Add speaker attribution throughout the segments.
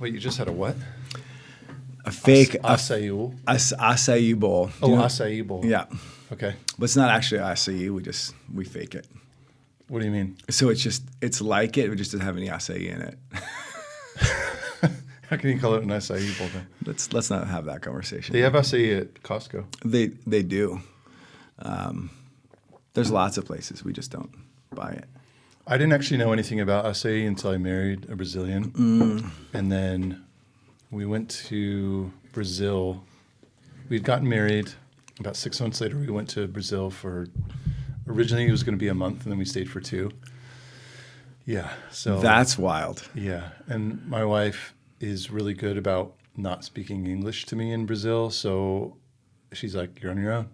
Speaker 1: Wait, you just had a what?
Speaker 2: A fake
Speaker 1: acai
Speaker 2: bowl.
Speaker 1: Oh, acai bowl.
Speaker 2: Yeah.
Speaker 1: Okay.
Speaker 2: But it's not actually acai. We fake it.
Speaker 1: What do you mean?
Speaker 2: So it's like it. It just doesn't have any acai in it.
Speaker 1: How can you call it an acai bowl then?
Speaker 2: Let's not have that conversation.
Speaker 1: They have acai at Costco.
Speaker 2: They do. There's lots of places. We just don't buy it.
Speaker 1: I didn't actually know anything about acai until I married a Brazilian. And then we went to Brazil. We'd gotten married. About 6 months later, we went to Brazil originally it was going to be a month, and then we stayed for 2. Yeah. So
Speaker 2: that's wild.
Speaker 1: Yeah. And my wife is really good about not speaking English to me in Brazil. So she's like, you're on your own.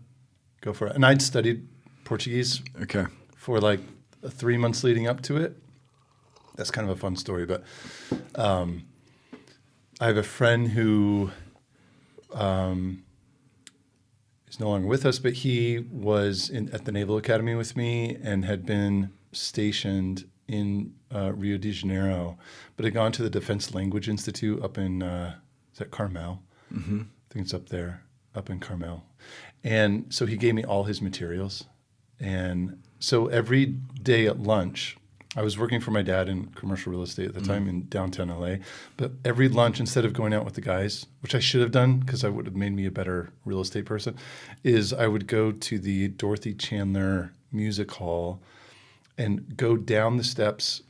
Speaker 1: Go for it. And I'd studied Portuguese for like 3 months leading up to it. That's kind of a fun story. But I have a friend who is no longer with us, but he was at the Naval Academy with me and had been stationed in Rio de Janeiro, but had gone to the Defense Language Institute up in, is that Carmel? Mm-hmm. I think it's up there, up in Carmel. And so he gave me all his materials. And so every day at lunch, I was working for my dad in commercial real estate at the time in downtown LA. But every lunch, instead of going out with the guys, which I should have done because I would have made me a better real estate person, is I would go to the Dorothy Chandler Music Hall and go down the steps.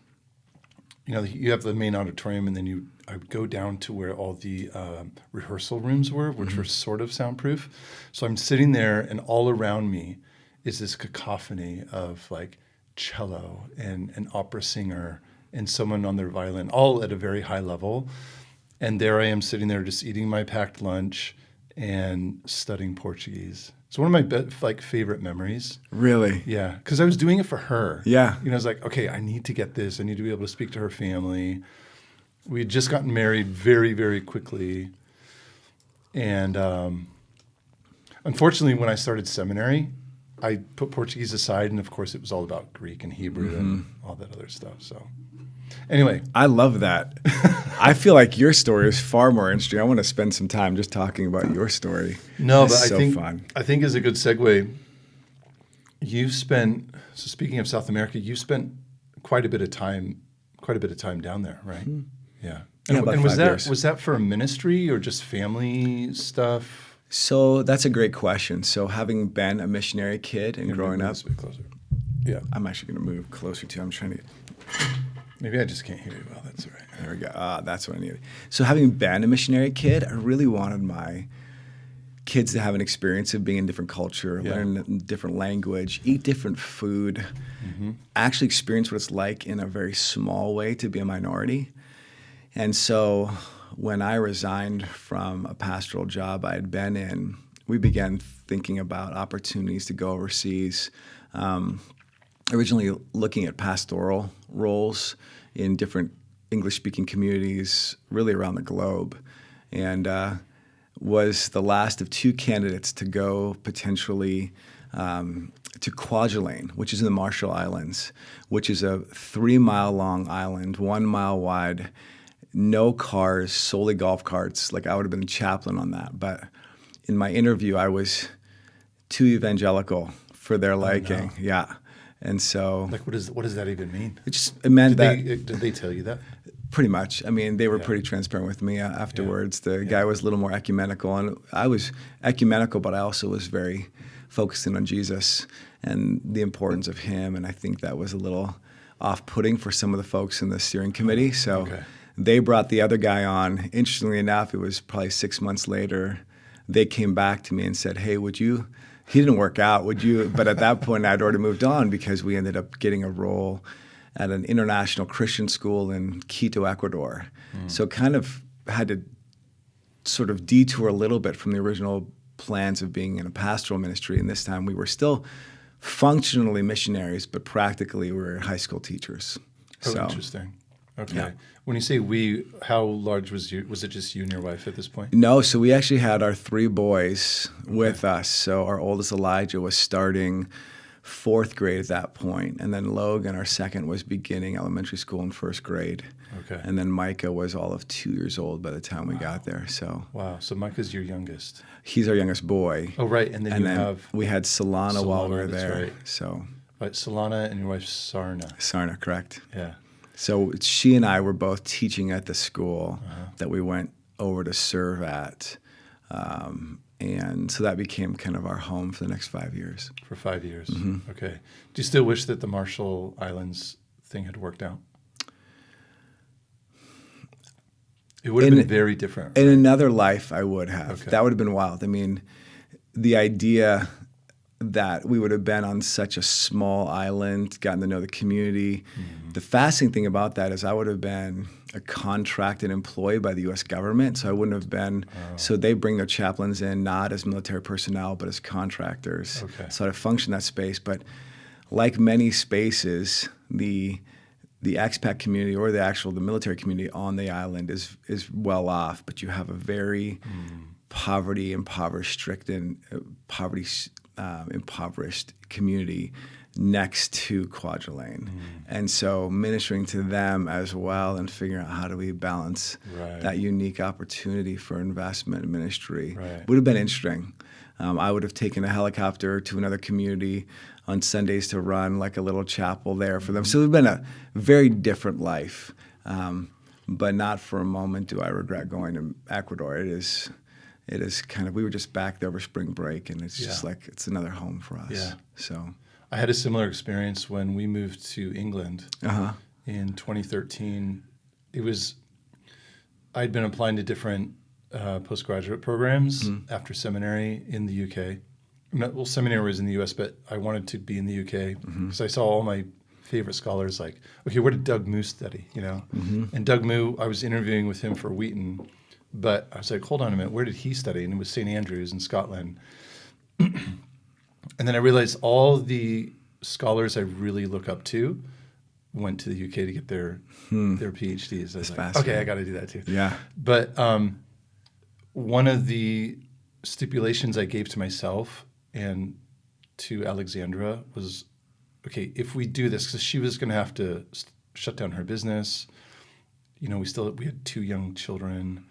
Speaker 1: You know, you have the main auditorium, and then I would go down to where all the rehearsal rooms were, which were sort of soundproof. So I'm sitting there, and all around me is this cacophony of like cello and an opera singer and someone on their violin, all at a very high level. And there I am sitting there just eating my packed lunch and studying Portuguese. It's one of my favorite memories.
Speaker 2: Really?
Speaker 1: Yeah, because I was doing it for her.
Speaker 2: Yeah.
Speaker 1: You know, I was like, okay, I need to get this. I need to be able to speak to her family. We had just gotten married very, very quickly. And unfortunately, when I started seminary, I put Portuguese aside, and of course, it was all about Greek and Hebrew and all that other stuff. So, anyway,
Speaker 2: I love that. I feel like your story is far more interesting. I want to spend some time just talking about your story.
Speaker 1: No,
Speaker 2: it's
Speaker 1: but
Speaker 2: fun.
Speaker 1: I think as a good segue, so speaking of South America, you spent quite a bit of time down there, right? Mm-hmm. Yeah.
Speaker 2: And
Speaker 1: was that for a ministry or just family stuff?
Speaker 2: So that's a great question. So having been a missionary kid and growing up,
Speaker 1: a bit closer. Yeah,
Speaker 2: I'm actually going to move closer to you. I'm trying to.
Speaker 1: Maybe I just can't hear you well. That's all right.
Speaker 2: There we go. That's what I needed. So having been a missionary kid, I really wanted my kids to have an experience of being in different culture, learn a different language, eat different food, actually experience what it's like in a very small way to be a minority. And so when I resigned from a pastoral job I had been in, we began thinking about opportunities to go overseas. Originally looking at pastoral roles in different English-speaking communities really around the globe, and was the last of 2 candidates to go potentially to Kwajalein, which is in the Marshall Islands, which is a 3-mile-long island, 1 mile wide, no cars, solely golf carts. Like I would have been the chaplain on that. But in my interview, I was too evangelical for their liking. No. Yeah. And so...
Speaker 1: Like, what does that even mean?
Speaker 2: It meant
Speaker 1: did they tell you that?
Speaker 2: Pretty much. I mean, they were pretty transparent with me afterwards. The guy was a little more ecumenical. And I was ecumenical, but I also was very focused in on Jesus and the importance of him. And I think that was a little off-putting for some of the folks in the steering committee. So... They brought the other guy on. Interestingly enough, it was probably 6 months later. They came back to me and said, hey, he didn't work out, would you? But at that point, I'd already moved on because we ended up getting a role at an international Christian school in Quito, Ecuador. So kind of had to sort of detour a little bit from the original plans of being in a pastoral ministry. And this time we were still functionally missionaries, but practically we were high school teachers.
Speaker 1: Oh, interesting. Okay. Yeah. When you say we, how large was it just you and your wife at this point?
Speaker 2: No, so we actually had our 3 boys with us. So our oldest Elijah was starting fourth grade at that point. And then Logan, our second, was beginning elementary school in first grade.
Speaker 1: Okay.
Speaker 2: And then Micah was all of 2 years old by the time we got there. So
Speaker 1: Wow. So Micah's your youngest.
Speaker 2: he's our youngest boy.
Speaker 1: Oh, right. And then
Speaker 2: we had Solana while we were
Speaker 1: that's
Speaker 2: there.
Speaker 1: right.
Speaker 2: So
Speaker 1: Right, Solana and your wife Sarna.
Speaker 2: Sarna, correct.
Speaker 1: Yeah.
Speaker 2: So she and I were both teaching at the school that we went over to serve at. And so that became kind of our home for the next 5 years.
Speaker 1: For 5 years.
Speaker 2: Mm-hmm.
Speaker 1: Okay. Do you still wish that the Marshall Islands thing had worked out? It would have been very different.
Speaker 2: In another life, I would have.
Speaker 1: Okay.
Speaker 2: That would have been wild. I mean, the idea that we would have been on such a small island, gotten to know the community. Mm-hmm. The fascinating thing about that is I would have been a contracted employee by the U.S. government, so I wouldn't have been. Oh. So they bring their chaplains in not as military personnel, but as contractors.
Speaker 1: Okay.
Speaker 2: So I function in that space. But like many spaces, the expat community or the military community on the island is well off, but you have a very impoverished community next to Kwajalein. And so ministering to them as well and figuring out how do we balance that unique opportunity for investment and ministry would have been interesting. I would have taken a helicopter to another community on Sundays to run like a little chapel there for them. So it would have been a very different life. But not for a moment do I regret going to Ecuador. It is kind of, we were just back there over spring break, and it's just like, it's another home for us.
Speaker 1: Yeah.
Speaker 2: So
Speaker 1: I had a similar experience when we moved to England in 2013. I'd been applying to different postgraduate programs after seminary in the UK. Seminary was in the US, but I wanted to be in the UK because I saw all my favorite scholars like, okay, where did Doug Moo study, And Doug Moo, I was interviewing with him for Wheaton, but I was like, hold on a minute, where did he study? And it was St. Andrews in Scotland. And then I realized all the scholars I really look up to went to the UK to get their PhDs. I was like, okay, I got to do that too.
Speaker 2: Yeah.
Speaker 1: But one of the stipulations I gave to myself and to Alexandra was, okay, if we do this, because she was going to have to shut down her business. We had 2 young children,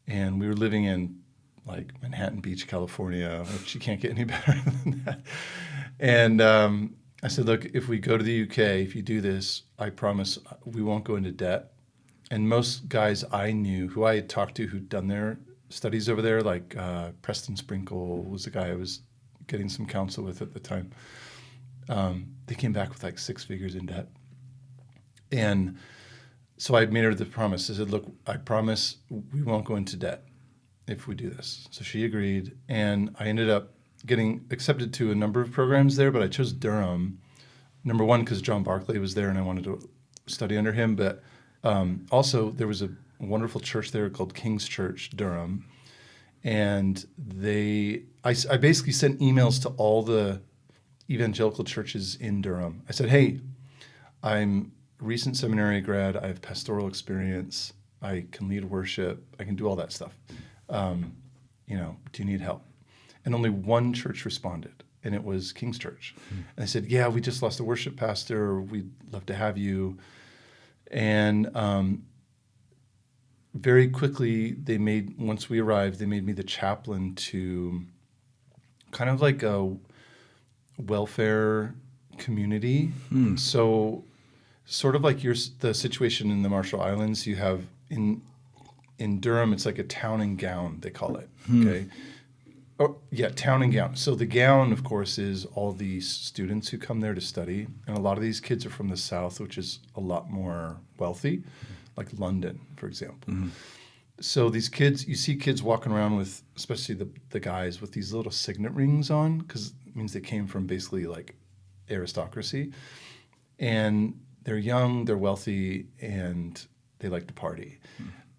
Speaker 1: and we were living in like Manhattan Beach, California, which you can't get any better than that. And I said, look, if we go to the UK, if you do this, I promise we won't go into debt. And most guys I knew who I had talked to who'd done their studies over there, like Preston Sprinkle was the guy I was getting some counsel with at the time. They came back with like 6 figures in debt. And so I made her the promise. I said, look, I promise we won't go into debt if we do this. So she agreed, and I ended up getting accepted to a number of programs there, but I chose Durham. Number one, because John Barclay was there and I wanted to study under him, but also there was a wonderful church there called King's Church, Durham, and I basically sent emails to all the evangelical churches in Durham. I said, hey, I'm a recent seminary grad, I have pastoral experience, I can lead worship, I can do all that stuff. Do you need help? And only one church responded, and it was King's Church. And I said, yeah, we just lost a worship pastor. We'd love to have you. And very quickly, once we arrived, they made me the chaplain to kind of like a welfare community. So sort of like the situation in the Marshall Islands, you have in Durham, it's like a town and gown, they call it, okay? Oh, yeah, town and gown. So the gown, of course, is all these students who come there to study, and a lot of these kids are from the South, which is a lot more wealthy, like London, for example. So these kids, you see kids walking around with, especially the guys, with these little signet rings on, because it means they came from basically like aristocracy. And they're young, they're wealthy, and they like to party.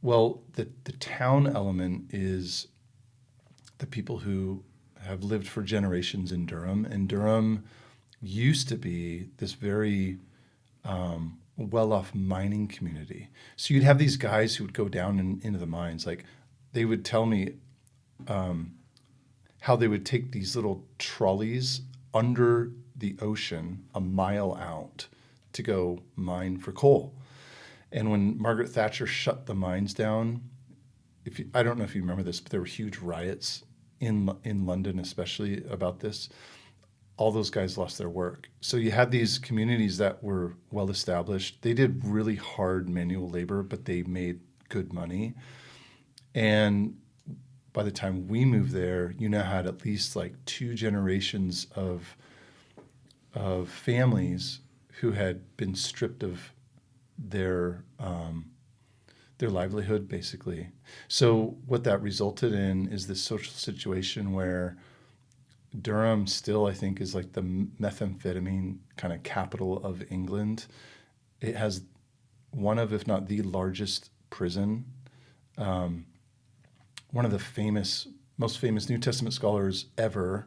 Speaker 1: Well, the town element is the people who have lived for generations in Durham, and Durham used to be this very well-off mining community. So you'd have these guys who would go down into the mines. Like, they would tell me how they would take these little trolleys under the ocean a mile out to go mine for coal. And when Margaret Thatcher shut the mines down, I don't know if you remember this, but there were huge riots in London, especially about this. All those guys lost their work. So you had these communities that were well established. They did really hard manual labor, but they made good money. And by the time we moved there, you now had at least like 2 generations of families who had been stripped of their livelihood, basically. So what that resulted in is this social situation where Durham still, I think, is like the methamphetamine kind of capital of England. It has one of, if not the largest prison. One of the most famous New Testament scholars ever,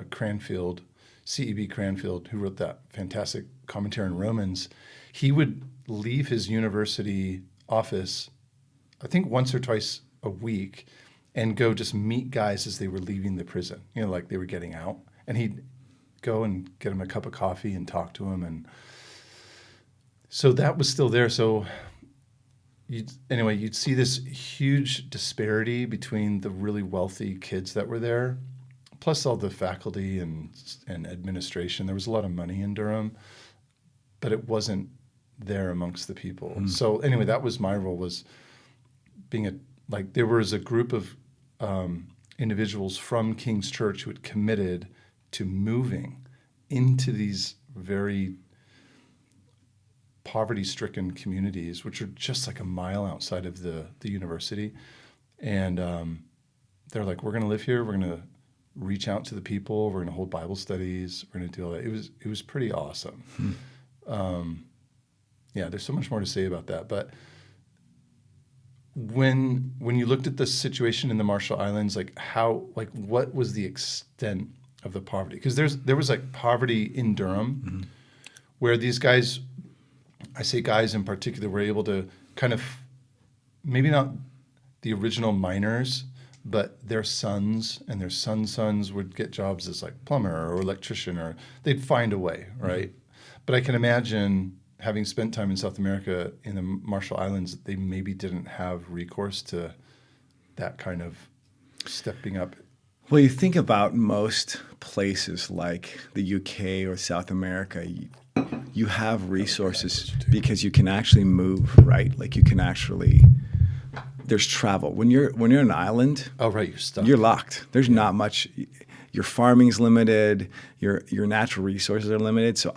Speaker 1: Cranfield, C.E.B. Cranfield, who wrote that fantastic commentary on Romans, he would leave his university office, I think once or twice a week, and go just meet guys as they were leaving the prison, like they were getting out. And he'd go and get them a cup of coffee and talk to them. And so that was still there. So you'd see this huge disparity between the really wealthy kids that were there, plus all the faculty and administration. There was a lot of money in Durham, but it wasn't there amongst the people. So anyway, that was my role, was being there was a group of individuals from King's Church who had committed to moving into these very poverty-stricken communities, which are just like a mile outside of the university. And they're like, we're going to live here. We're going to reach out to the people. We're going to hold Bible studies. We're going to do all that. It was pretty awesome. Yeah, there's so much more to say about that. But when you looked at the situation in the Marshall Islands, what was the extent of the poverty? Because there was like poverty in Durham, where these guys, I say guys in particular, were able to kind of, maybe not the original miners, but their sons and their sons would get jobs as like plumber or electrician, or they'd find a way, right? But I can imagine, having spent time in South America in the Marshall Islands, they maybe didn't have recourse to that kind of stepping up.
Speaker 2: Well, you think about most places like the UK or South America, you have resources because you can actually move, right? Like you can actually, there's travel. When you're an island,
Speaker 1: oh right, you're stuck.
Speaker 2: You're locked. There's not much. Your farming's limited. Your natural resources are limited. So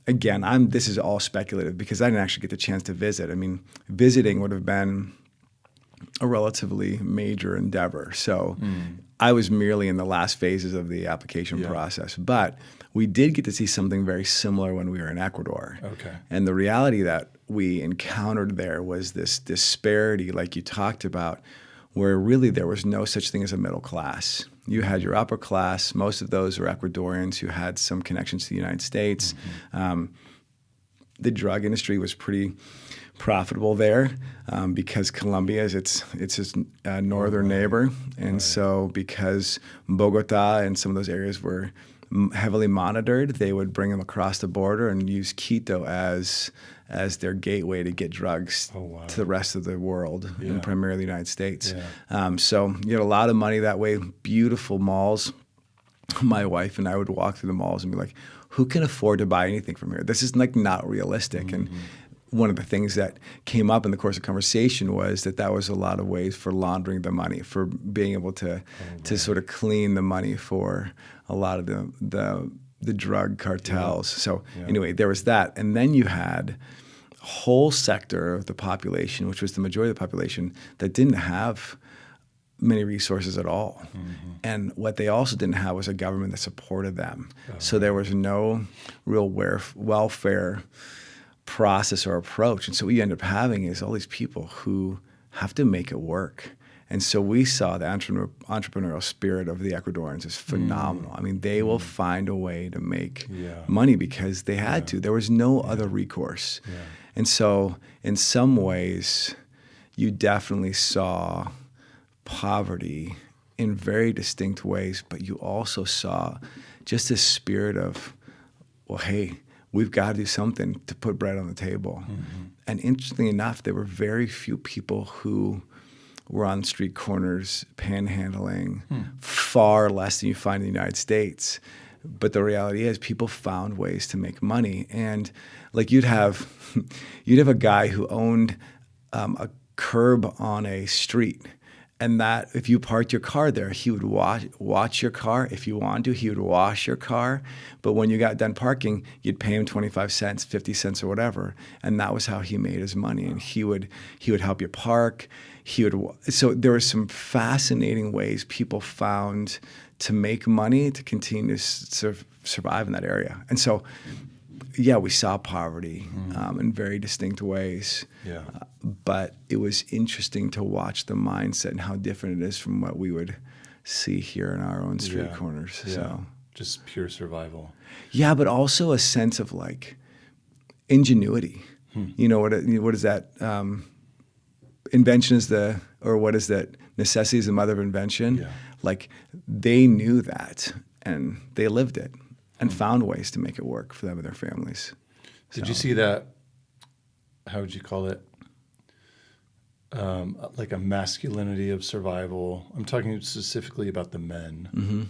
Speaker 2: this is all speculative because I didn't actually get the chance to visit. I mean, visiting would have been a relatively major endeavor. So I was merely in the last phases of the application process. But we did get to see something very similar when we were in Ecuador.
Speaker 1: Okay.
Speaker 2: And the reality that we encountered there was this disparity, like you talked about, where really there was no such thing as a middle class. You had your upper class. Most of those were Ecuadorians who had some connections to the United States. The drug industry was pretty profitable there because Colombia is its northern neighbor. And so because Bogota and some of those areas were heavily monitored, they would bring them across the border and use Quito as their gateway to get drugs to the rest of the world, and primarily the United States. So you had a lot of money that way, beautiful malls. My wife and I would walk through the malls and be like, who can afford to buy anything from here? This is like not realistic. And one of the things that came up in the course of conversation was that was a lot of ways for laundering the money, for being able to sort of clean the money for a lot of the drug cartels. So anyway, there was that. And then you had a whole sector of the population, which was the majority of the population, that didn't have many resources at all. And what they also didn't have was a government that supported them. So there was no real welfare process or approach. And so what you end up having is all these people who have to make it work. And so we saw the entrepreneurial spirit of the Ecuadorians is phenomenal. I mean, they will find a way to make money because they had to. There was no other recourse. And so in some ways, you definitely saw poverty in very distinct ways, but you also saw just this spirit of, well, hey, we've got to do something to put bread on the table. Mm-hmm. And interestingly enough, there were very few people who were on street corners panhandling, far less than you find in the United States. But the reality is people found ways to make money. And like you'd have a guy who owned a curb on a street, and that if you parked your car there, he would watch your car. If you wanted to, he would wash your car. But when you got done parking, you'd pay him 25 cents, 50 cents, or whatever. And that was how he made his money. And he would help you park. So there were some fascinating ways people found to make money to continue to survive in that area. And so, yeah, we saw poverty in very distinct ways.
Speaker 1: Yeah.
Speaker 2: But it was interesting to watch the mindset and how different it is from what we would see here in our own street corners.
Speaker 1: Yeah.
Speaker 2: So
Speaker 1: Just pure survival.
Speaker 2: Yeah, but also a sense of like ingenuity. You know, what is that? Invention is what is that? Necessity is the mother of invention.
Speaker 1: Yeah.
Speaker 2: Like they knew that and they lived it and found ways to make it work for them and their families.
Speaker 1: Did you see that? How would you call it? Like a masculinity of survival. I'm talking specifically about the men.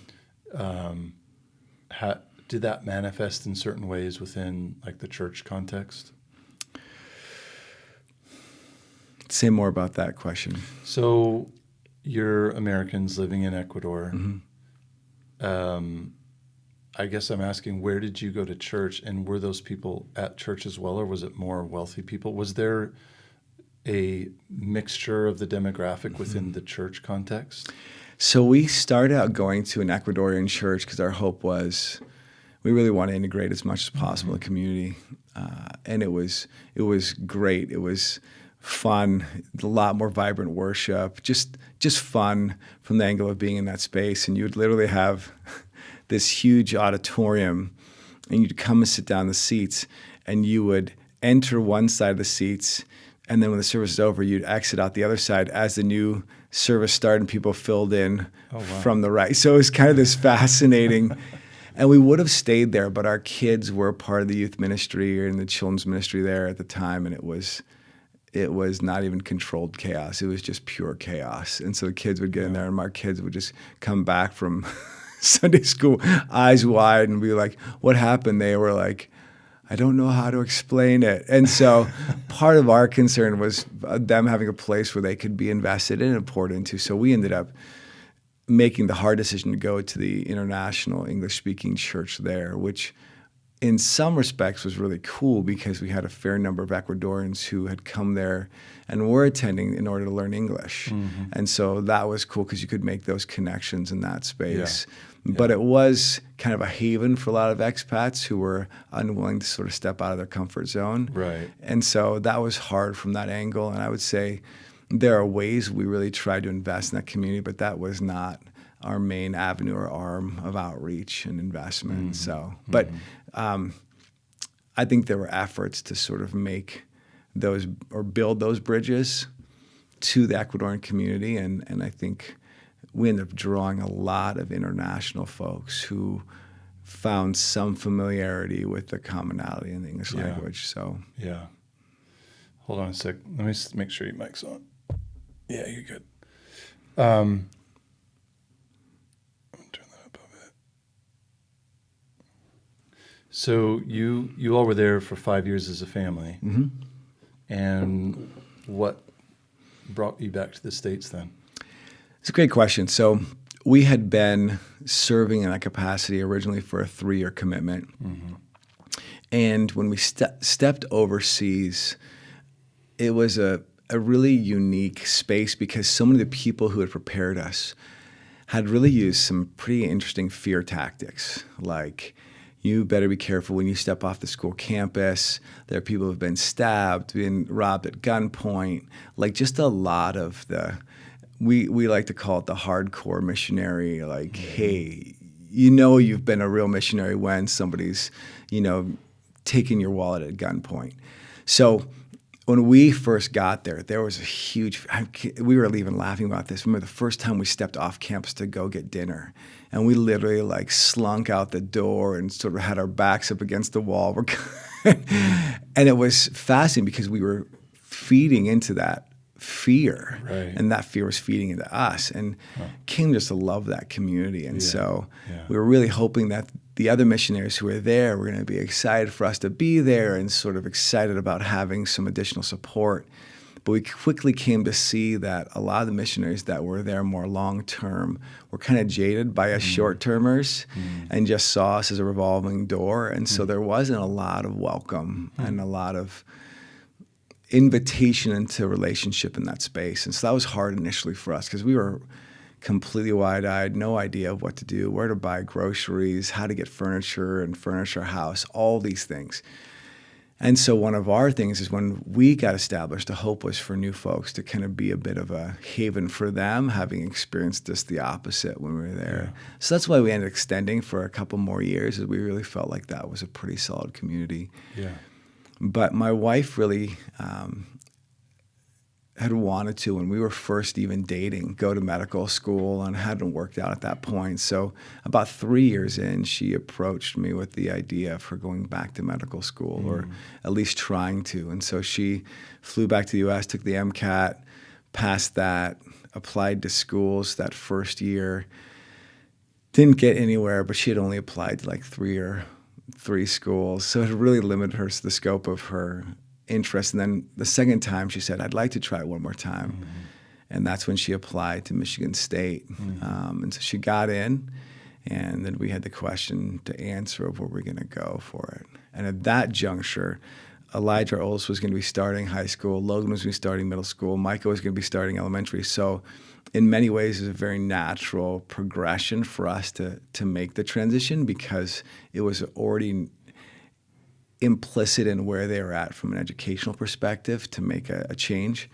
Speaker 1: Mm-hmm. Did that manifest in certain ways within like the church context?
Speaker 2: Say more about that question.
Speaker 1: So you're Americans living in Ecuador. Mm-hmm. I guess I'm asking, where did you go to church, and were those people at church as well, or was it more wealthy people? Was there a mixture of the demographic within the church context?
Speaker 2: So we started out going to an Ecuadorian church because our hope was we really want to integrate as much as possible in the community, and it was great. It was fun, a lot more vibrant worship, just fun from the angle of being in that space. And you would literally have this huge auditorium, and you'd come and sit down in the seats, and you would enter one side of the seats, and then when the service is over, you'd exit out the other side as the new service started and people filled in from the right. So it was kind of this fascinating, and we would have stayed there, but our kids were part of the youth ministry and the children's ministry there at the time, and it was not even controlled chaos. It was just pure chaos. And so the kids would get in there, and my kids would just come back from Sunday school, eyes wide, and be like, what happened? They were like, I don't know how to explain it. And so part of our concern was them having a place where they could be invested in and poured into. So we ended up making the hard decision to go to the international English-speaking church there, which in some respects was really cool because we had a fair number of Ecuadorians who had come there and were attending in order to learn English. Mm-hmm. And so that was cool because you could make those connections in that space. Yeah. But it was kind of a haven for a lot of expats who were unwilling to sort of step out of their comfort zone.
Speaker 1: Right.
Speaker 2: And so that was hard from that angle. And I would say there are ways we really tried to invest in that community, but that was not our main avenue or arm of outreach and investment. Mm-hmm. So, but I think there were efforts to sort of make those or build those bridges to the Ecuadorian community, and I think we ended up drawing a lot of international folks who found some familiarity with the commonality in the English language. So
Speaker 1: hold on a sec. Let me make sure your mic's on. Yeah, you're good. So you all were there for 5 years as a family. Mm-hmm. And what brought you back to the States then?
Speaker 2: It's a great question. So we had been serving in that capacity originally for a 3-year commitment. Mm-hmm. And when we stepped overseas, it was a really unique space because so many of the people who had prepared us had really used some pretty interesting fear tactics, like you better be careful when you step off the school campus. There are people who have been stabbed, been robbed at gunpoint, like just a lot of the, we like to call it the hardcore missionary, like, hey, you've been a real missionary when somebody's, taking your wallet at gunpoint. So when we first got there, there was a huge, we were even laughing about this. Remember the first time we stepped off campus to go get dinner, and we literally like slunk out the door and sort of had our backs up against the wall. And it was fascinating because we were feeding into that fear,
Speaker 1: right.
Speaker 2: and that fear was feeding into us, and came just to love that community. And so we were really hoping that the other missionaries who were there were going to be excited for us to be there and sort of excited about having some additional support. But we quickly came to see that a lot of the missionaries that were there more long-term were kind of jaded by us short-termers and just saw us as a revolving door. And so there wasn't a lot of welcome and a lot of invitation into relationship in that space. And so that was hard initially for us because we were completely wide-eyed, no idea of what to do, where to buy groceries, how to get furniture and furnish our house, all these things. And so one of our things is when we got established, the hope was for new folks to kind of be a bit of a haven for them, having experienced just the opposite when we were there. Yeah. So that's why we ended up extending for a couple more years, as we really felt like that was a pretty solid community.
Speaker 1: Yeah.
Speaker 2: But my wife really had wanted to, when we were first even dating, go to medical school, and hadn't worked out at that point. So about 3 years in, she approached me with the idea of her going back to medical school, or at least trying to. And so she flew back to the U.S., took the MCAT, passed that, applied to schools that first year. Didn't get anywhere, but she had only applied to like three schools. So it really limited her to the scope of her interest. And then the second time she said, I'd like to try it one more time. And that's when she applied to Michigan State. And so she got in, and then we had the question to answer of where we're going to go for it. And at that juncture, Elijah, our oldest, was going to be starting high school. Logan was going to be starting middle school. Micah was going to be starting elementary. So in many ways, it was a very natural progression for us to make the transition, because it was already implicit in where they were at from an educational perspective to make a change.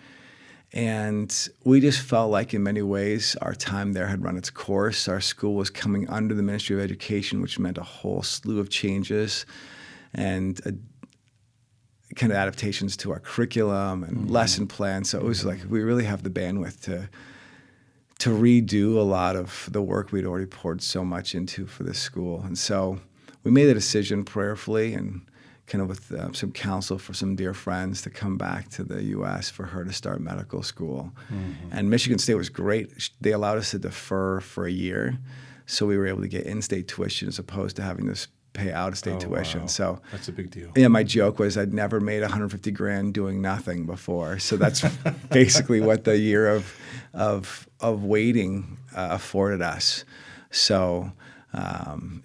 Speaker 2: And we just felt like in many ways our time there had run its course. Our school was coming under the Ministry of Education, which meant a whole slew of changes and kind of adaptations to our curriculum and lesson plans. So it was like we really have the bandwidth to redo a lot of the work we'd already poured so much into for this school. And so we made the decision prayerfully and kind of with some counsel for some dear friends to come back to the U.S. for her to start medical school. And Michigan State was great. They allowed us to defer for a year, so we were able to get in-state tuition as opposed to having to pay out-of-state tuition.
Speaker 1: Wow.
Speaker 2: So
Speaker 1: that's a big deal.
Speaker 2: Yeah, my joke was I'd never made $150,000 doing nothing before. So that's basically what the year of waiting afforded us. So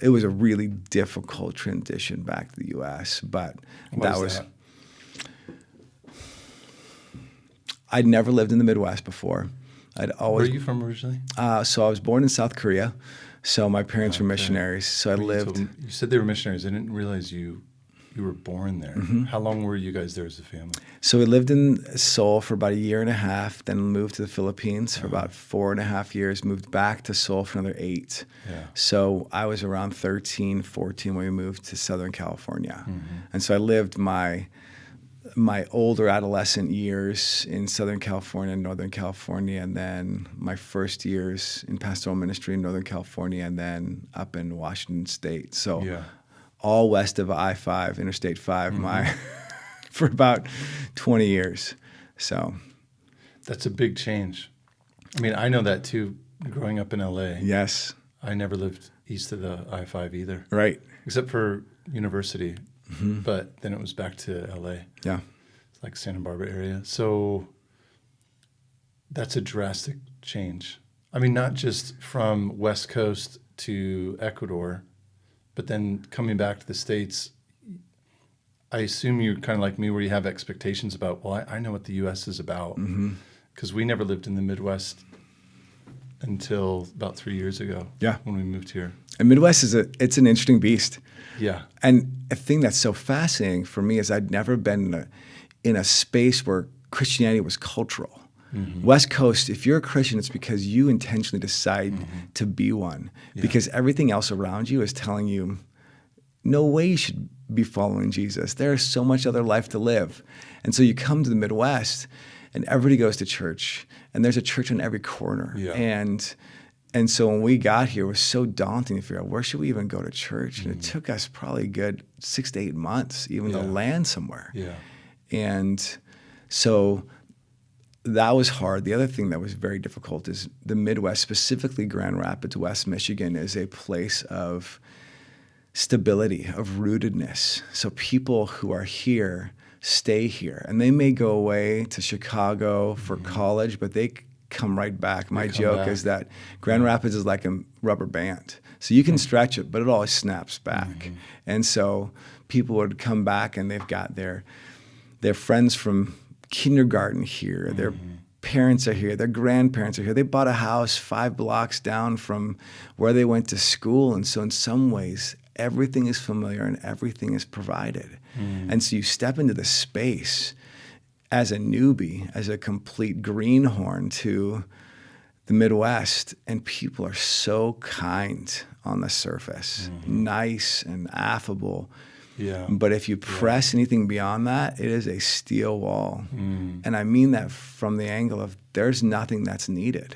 Speaker 2: it was a really difficult transition back to the U.S., but that? I'd never lived in the Midwest before. Where
Speaker 1: are you from originally?
Speaker 2: So I was born in South Korea. So my parents were missionaries. So I lived.
Speaker 1: You said they were missionaries. I didn't realize you were born there. How long were you guys there as a family?
Speaker 2: So we lived in Seoul for about a year and a half, then moved to the Philippines for about 4.5 years, moved back to Seoul for another 8.
Speaker 1: Yeah.
Speaker 2: So I was around 13, 14 when we moved to Southern California. And so I lived my older adolescent years in Southern California, Northern California, and then my first years in pastoral ministry in Northern California, and then up in Washington State. So all west of I-5, Interstate 5, for about 20 years. So
Speaker 1: that's a big change. I mean, I know that too, growing up in L.A.
Speaker 2: Yes.
Speaker 1: I never lived east of the I-5 either.
Speaker 2: Right.
Speaker 1: Except for university. But then it was back to L.A.
Speaker 2: Yeah.
Speaker 1: It's like Santa Barbara area. So that's a drastic change. I mean, not just from West Coast to Ecuador, but then coming back to the States, I assume you're kind of like me where you have expectations about, well, I know what the U.S. is about. Because we never lived in the Midwest until about 3 years ago.
Speaker 2: Yeah.
Speaker 1: When we moved here.
Speaker 2: And Midwest it's an interesting beast.
Speaker 1: Yeah.
Speaker 2: And a thing that's so fascinating for me is I'd never been in a space where Christianity was cultural. West Coast, if you're a Christian, it's because you intentionally decide to be one. Because everything else around you is telling you, no way you should be following Jesus. There's so much other life to live. And so you come to the Midwest and everybody goes to church and there's a church on every corner.
Speaker 1: Yeah.
Speaker 2: And so when we got here, it was so daunting to figure out where should we even go to church? And it took us probably a good 6 to 8 months even to land somewhere.
Speaker 1: Yeah.
Speaker 2: And so that was hard. The other thing that was very difficult is the Midwest, specifically Grand Rapids, West Michigan, is a place of stability, of rootedness. So people who are here stay here. And they may go away to Chicago for college, but they come right back. My joke is that Grand Rapids is like a rubber band. So you can stretch it, but it always snaps back. And so people would come back and they've got their friends from kindergarten here. Their parents are here. Their grandparents are here. They bought a house 5 blocks down from where they went to school. And so in some ways, everything is familiar and everything is provided. And so you step into the space as a newbie, as a complete greenhorn to the Midwest, and people are so kind on the surface, nice and affable.
Speaker 1: Yeah.
Speaker 2: But if you press anything beyond that, it is a steel wall. And I mean that from the angle of there's nothing that's needed.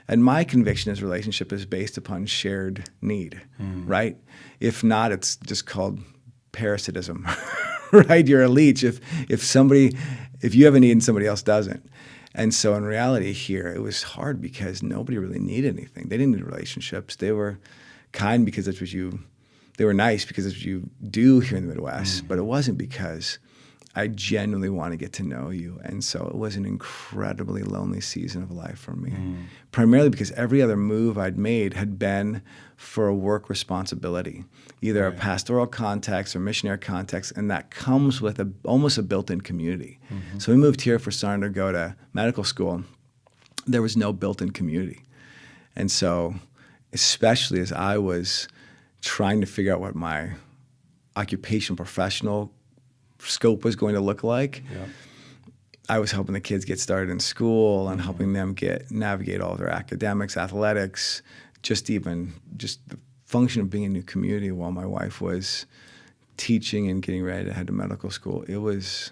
Speaker 2: And my conviction is relationship is based upon shared need, right? If not, it's just called parasitism, right? You're a leech if you have a need and somebody else doesn't. And so in reality here, it was hard because nobody really needed anything. They didn't need relationships. They were kind because that's what they were nice because that's what you do here in the Midwest, but it wasn't because I genuinely want to get to know you. And so it was an incredibly lonely season of life for me, primarily because every other move I'd made had been for a work responsibility, either a pastoral context or missionary context, and that comes with almost a built-in community. So we moved here for Son to go to medical school. There was no built-in community. And so especially as I was trying to figure out what my occupational professional scope was going to look like, I was helping the kids get started in school and helping them navigate all of their academics, athletics, just the function of being in a new community while my wife was teaching and getting ready to head to medical school. It was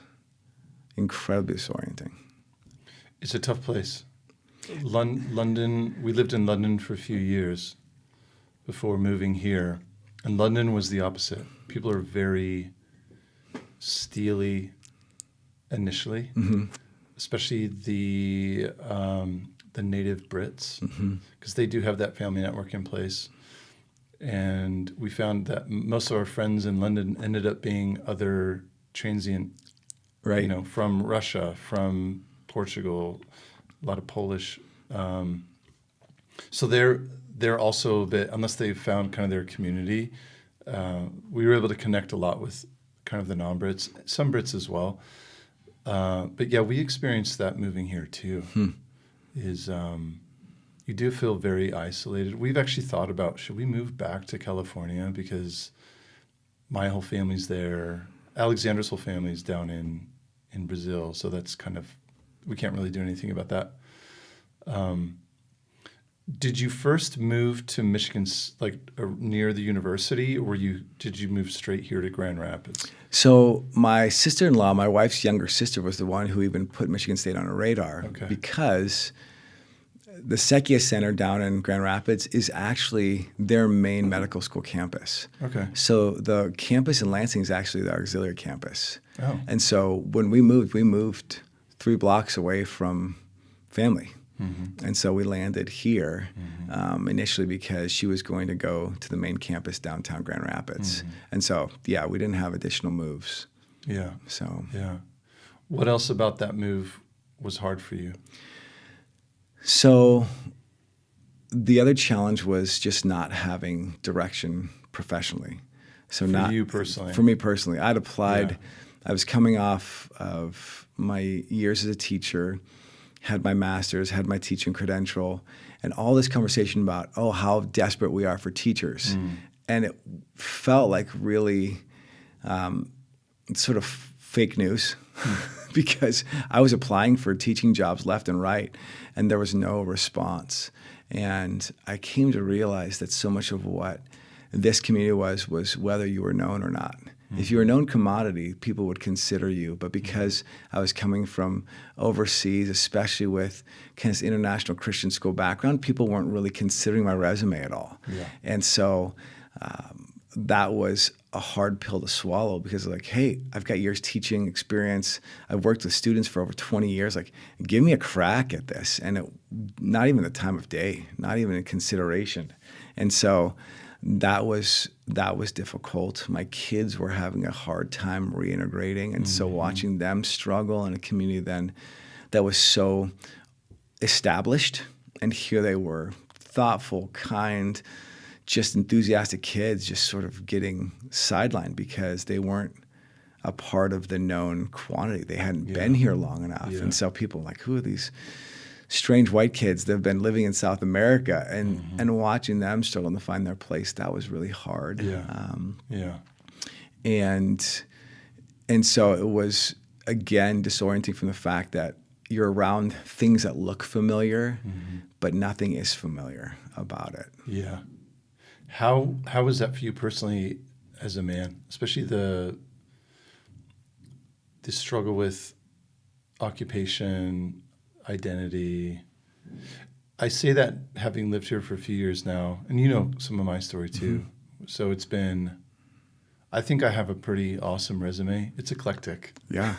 Speaker 2: incredibly disorienting.
Speaker 1: It's a tough place. London, we lived in London for a few years before moving here, and London was the opposite. People are very steely initially, especially the native Brits, because they do have that family network in place. And we found that most of our friends in London ended up being other transient, from Russia, from Portugal, a lot of Polish. So they're also a bit, unless they've found kind of their community, we were able to connect a lot with kind of the non-Brits, some Brits as well. But yeah, we experienced that moving here too. You do feel very isolated. We've actually thought about, should we move back to California? Because my whole family's there. Alexander's whole family's down in Brazil. So that's kind of, we can't really do anything about that. Did you first move to Michigan, near the university, or did you move straight here to Grand Rapids?
Speaker 2: So my sister-in-law, my wife's younger sister, was the one who even put Michigan State on a radar because the Sekia Center down in Grand Rapids is actually their main medical school campus. Okay. So the campus in Lansing is actually the auxiliary campus. Oh. And so when we moved 3 blocks away from family. And so we landed here initially because she was going to go to the main campus downtown Grand Rapids. And so, yeah, we didn't have additional moves.
Speaker 1: Yeah.
Speaker 2: So.
Speaker 1: Yeah. What else about that move was hard for you?
Speaker 2: So the other challenge was just not having direction professionally. So
Speaker 1: for you personally?
Speaker 2: For me personally. I'd applied. I was coming off of my years as a teacher, had my master's, had my teaching credential, and all this conversation about, how desperate we are for teachers. And it felt like really sort of fake news because I was applying for teaching jobs left and right, and there was no response. And I came to realize that so much of what this community was whether you were known or not. If you were a known commodity, people would consider you. But because I was coming from overseas, especially with kind of this international Christian school background, people weren't really considering my resume at all.
Speaker 1: Yeah.
Speaker 2: And so that was a hard pill to swallow because like, hey, I've got years teaching experience. I've worked with students for over 20 years. Like, give me a crack at this. And not even the time of day, not even in consideration. And so that was difficult. My kids were having a hard time reintegrating. And so watching them struggle in a community then that was so established, and here they were, thoughtful, kind, just enthusiastic kids just sort of getting sidelined because they weren't a part of the known quantity. They hadn't been here long enough.
Speaker 1: Yeah.
Speaker 2: And so people were like, who are these strange white kids that have been living in South America? And watching them struggle to find their place, that was really hard.
Speaker 1: Yeah.
Speaker 2: And so it was, again, disorienting from the fact that you're around things that look familiar, but nothing is familiar about it.
Speaker 1: Yeah. How was that for you personally as a man, especially the struggle with occupation, identity? I say that having lived here for a few years now, and you know some of my story too. So it's been, I think I have a pretty awesome resume. It's eclectic.
Speaker 2: Yeah.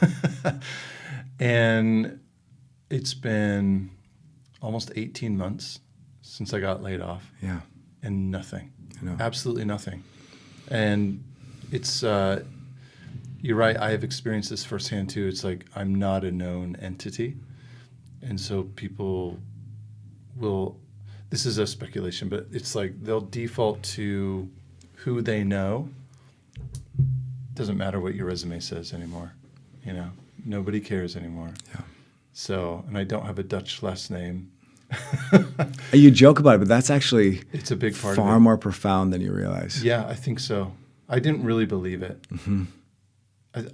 Speaker 1: And it's been almost 18 months since I got laid off.
Speaker 2: Yeah.
Speaker 1: And nothing.
Speaker 2: I know.
Speaker 1: Absolutely nothing. And it's, you're right, I have experienced this firsthand too. It's like I'm not a known entity. And so people will, this is a speculation, but it's like they'll default to who they know. Doesn't matter what your resume says anymore. You know, nobody cares anymore.
Speaker 2: Yeah.
Speaker 1: So, and I don't have a Dutch last name.
Speaker 2: You joke about it, but that's actually
Speaker 1: It's a big part of
Speaker 2: far
Speaker 1: it.
Speaker 2: more profound than you realize.
Speaker 1: Yeah, I think so. I didn't really believe it.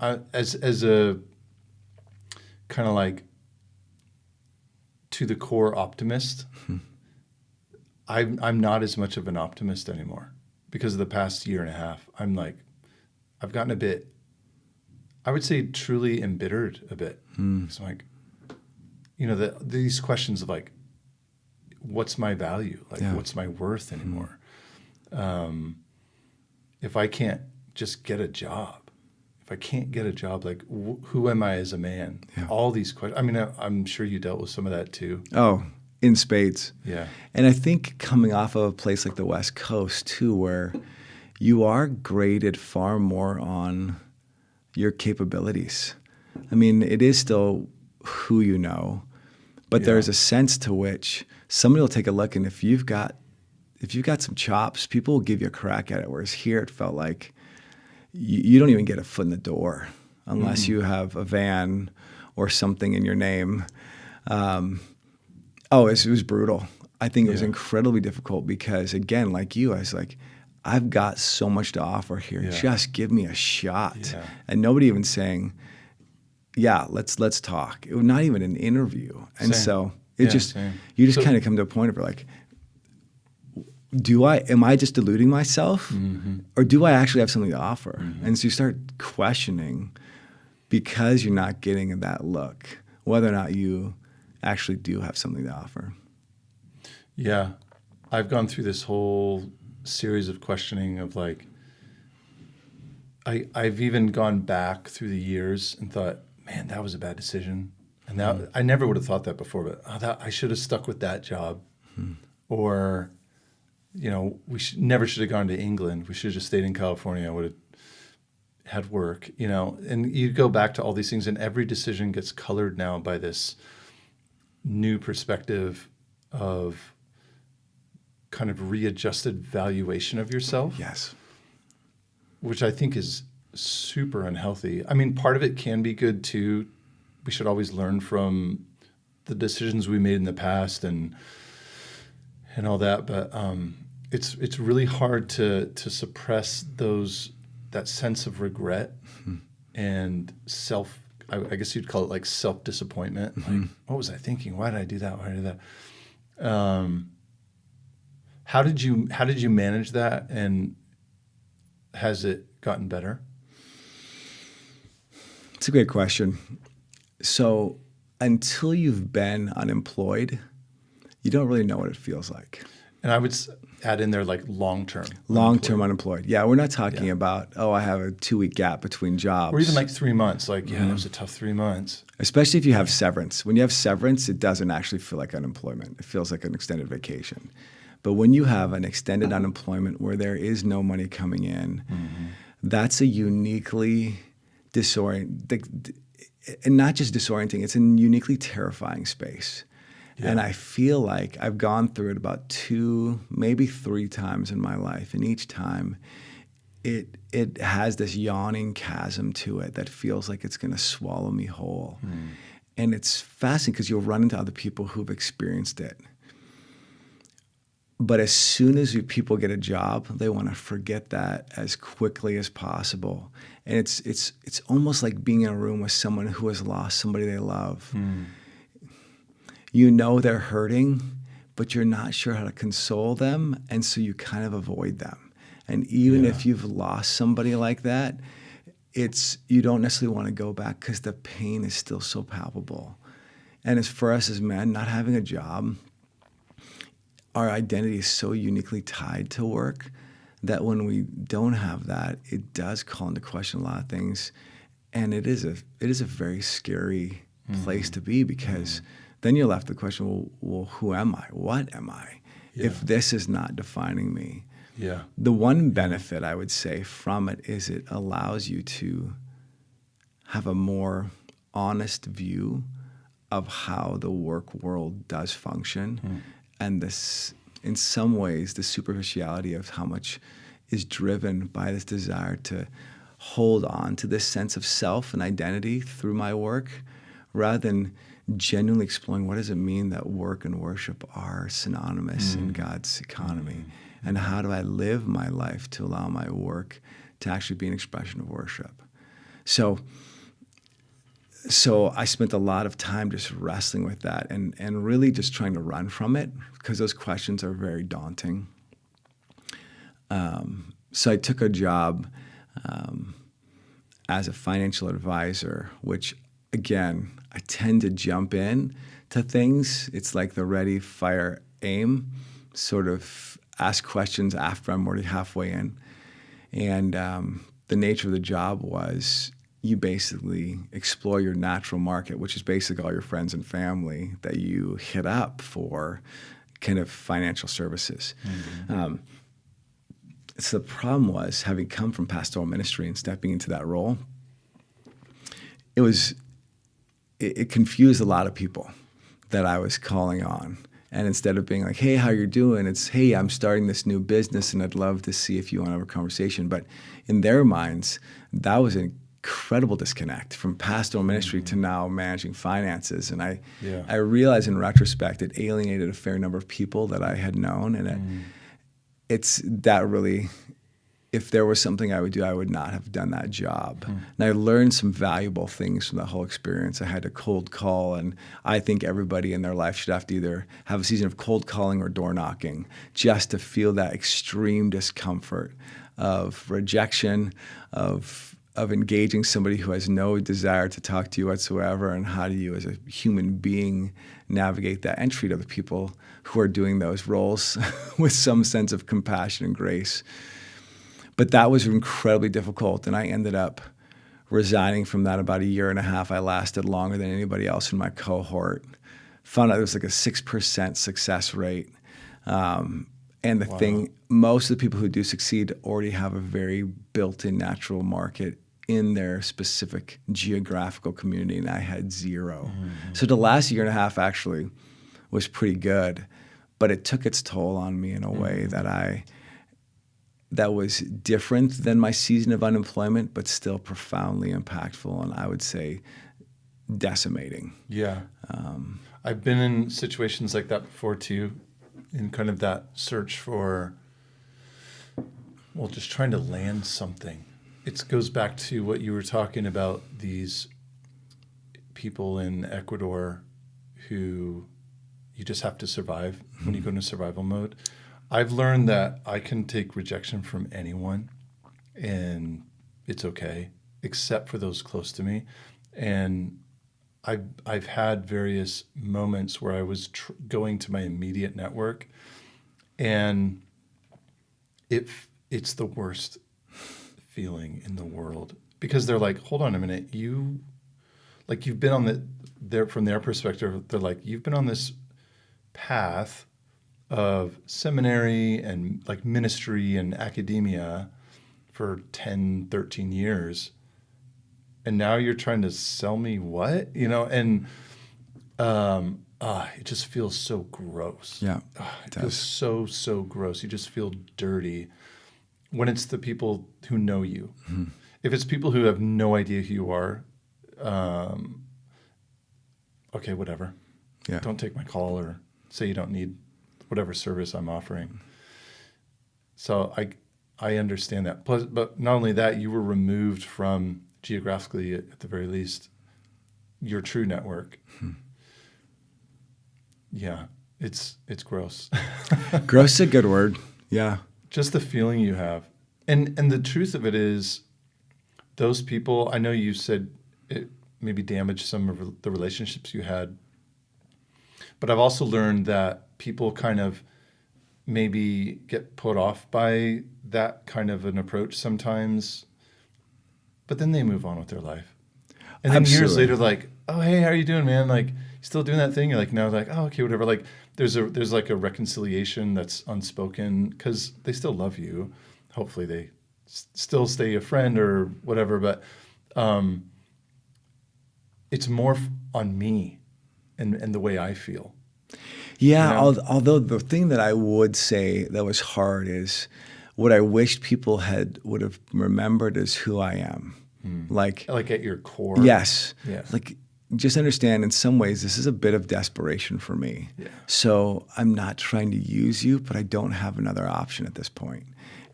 Speaker 1: I, as a kind of like to the core optimist, I'm not as much of an optimist anymore because of the past year and a half. I'm like, I've gotten a bit, I would say truly embittered a bit. So I'm like, you know, these questions of like, what's my value? Like, what's my worth anymore? If I can't just get a job, if I can't get a job, like, who am I as a man?
Speaker 2: Yeah.
Speaker 1: All these questions. I mean, I'm sure you dealt with some of that too.
Speaker 2: Oh, in spades.
Speaker 1: Yeah.
Speaker 2: And I think coming off of a place like the West Coast too, where you are graded far more on your capabilities. I mean, it is still who you know, but there's a sense to which somebody will take a look, and if you've got some chops, people will give you a crack at it. Whereas here, it felt like you don't even get a foot in the door unless you have a van or something in your name. It was brutal. I think it was incredibly difficult because, again, like you, I was like, I've got so much to offer here.
Speaker 1: Yeah.
Speaker 2: Just give me a shot.
Speaker 1: Yeah.
Speaker 2: And nobody even saying, yeah, let's talk. It was not even an interview. And
Speaker 1: Same.
Speaker 2: so
Speaker 1: Yeah,
Speaker 2: you just
Speaker 1: So-
Speaker 2: kind of come to a point where like, am I just deluding myself or do I actually have something to offer? And so you start questioning because you're not getting that look, whether or not you actually do have something to offer.
Speaker 1: Yeah. I've gone through this whole series of questioning of like, I've even gone back through the years and thought, man, that was a bad decision. And that I never would have thought that before, but I should have stuck with that job. Or, you know, we never should have gone to England. We should have just stayed in California. I would have had work, you know. And you go back to all these things, and every decision gets colored now by this new perspective of kind of readjusted valuation of yourself.
Speaker 2: Yes.
Speaker 1: Which I think is super unhealthy. I mean, part of it can be good too. We should always learn from the decisions we made in the past and all that. But it's really hard to suppress that sense of regret and I guess you'd call it like self-disappointment. Like, what was I thinking? Why did I do that? Why did I do that? How did you manage that, and has it gotten better?
Speaker 2: It's a great question. So until you've been unemployed, you don't really know what it feels like.
Speaker 1: And I would add in there like long-term.
Speaker 2: Long-term unemployed. Yeah, we're not talking
Speaker 1: Yeah.
Speaker 2: about, I have a 2-week gap between jobs.
Speaker 1: Or even like 3 months. Like, yeah, that was a tough 3 months.
Speaker 2: Especially if you have severance. When you have severance, it doesn't actually feel like unemployment. It feels like an extended vacation. But when you have an extended unemployment where there is no money coming in, that's a uniquely disorienting, and not just disorienting, it's a uniquely terrifying space.
Speaker 1: Yeah.
Speaker 2: And I feel like I've gone through it about 2, maybe 3 times in my life. And each time it has this yawning chasm to it that feels like it's going to swallow me whole. And it's fascinating because you'll run into other people who've experienced it. But as soon as people get a job, they want to forget that as quickly as possible. And it's almost like being in a room with someone who has lost somebody they love. You know they're hurting, but you're not sure how to console them, and so you kind of avoid them. And even if you've lost somebody like that, you don't necessarily want to go back because the pain is still so palpable. And as for us as men, not having a job, our identity is so uniquely tied to work that when we don't have that, it does call into question a lot of things. And it is a very scary place to be, because then you're left with the question, well, who am I? What am I? If this is not defining me.
Speaker 1: Yeah.
Speaker 2: The one benefit I would say from it is it allows you to have a more honest view of how the work world does function. And this, in some ways, the superficiality of how much is driven by this desire to hold on to this sense of self and identity through my work, rather than genuinely exploring what does it mean that work and worship are synonymous in God's economy, and how do I live my life to allow my work to actually be an expression of worship. So I spent a lot of time just wrestling with that and really just trying to run from it, because those questions are very daunting. So I took a job as a financial advisor, which, again, I tend to jump in to things. It's like the ready, fire, aim, sort of ask questions after I'm already halfway in. And the nature of the job was you basically explore your natural market, which is basically all your friends and family that you hit up for kind of financial services. So the problem was, having come from pastoral ministry and stepping into that role, it confused a lot of people that I was calling on. And instead of being like, hey, how you doing? It's, hey, I'm starting this new business and I'd love to see if you want to have a conversation. But in their minds, that was an incredible disconnect from pastoral ministry to now managing finances. And I realized in retrospect, it alienated a fair number of people that I had known. And it's that really, if there was something I would do, I would not have done that job. And I learned some valuable things from that whole experience. I had to cold call, and I think everybody in their life should have to either have a season of cold calling or door knocking, just to feel that extreme discomfort of rejection, of engaging somebody who has no desire to talk to you whatsoever, and how do you as a human being navigate that, and treat other people who are doing those roles with some sense of compassion and grace. But that was incredibly difficult, and I ended up resigning from that about 1.5 years. I lasted longer than anybody else in my cohort. Found out there was like a 6% success rate. And the thing, most of the people who do succeed already have a very built-in natural market in their specific geographical community, and I had 0. So the last 1.5 years actually was pretty good, but it took its toll on me in a way that was different than my season of unemployment, but still profoundly impactful, and I would say decimating.
Speaker 1: Yeah. I've been in situations like that before too, in kind of that search for, well, just trying to land something. It goes back to what you were talking about, these people in Ecuador who you just have to survive when you go into survival mode. I've learned that I can take rejection from anyone, and it's okay. except for those close to me. And I've had various moments where I was going to my immediate network, and it's the worst feeling in the world, because they're like, hold on a minute, you've been on from their perspective, they're like, you've been on this path of seminary and like ministry and academia for 10, 13 years. And now you're trying to sell me what? And it just feels so gross.
Speaker 2: Yeah,
Speaker 1: it feels so gross. You just feel dirty when it's the people who know you. Mm-hmm. If it's people who have no idea who you are, okay, whatever. Yeah. Don't take my call or say you don't need whatever service I'm offering. So I understand that. Plus, but not only that, you were removed from, geographically at the very least, your true network. Yeah, it's gross.
Speaker 2: Gross is a good word. Yeah.
Speaker 1: Just the feeling you have. And the truth of it is, those people, I know you said it maybe damaged some of the relationships you had, but I've also learned that people kind of maybe get put off by that kind of an approach sometimes, but then they move on with their life. And then years later, like, oh, hey, how are you doing, man? Like, you still doing that thing? You're like, no, like, oh, okay, whatever. Like, there's like a reconciliation that's unspoken, because they still love you. Hopefully they still stay a friend or whatever, but it's more on me and the way I feel.
Speaker 2: Yeah, although the thing that I would say that was hard is what I wished people would have remembered is who I am. Like
Speaker 1: at your core.
Speaker 2: Yes. Like, just understand, in some ways, this is a bit of desperation for me. Yeah. So I'm not trying to use you, but I don't have another option at this point.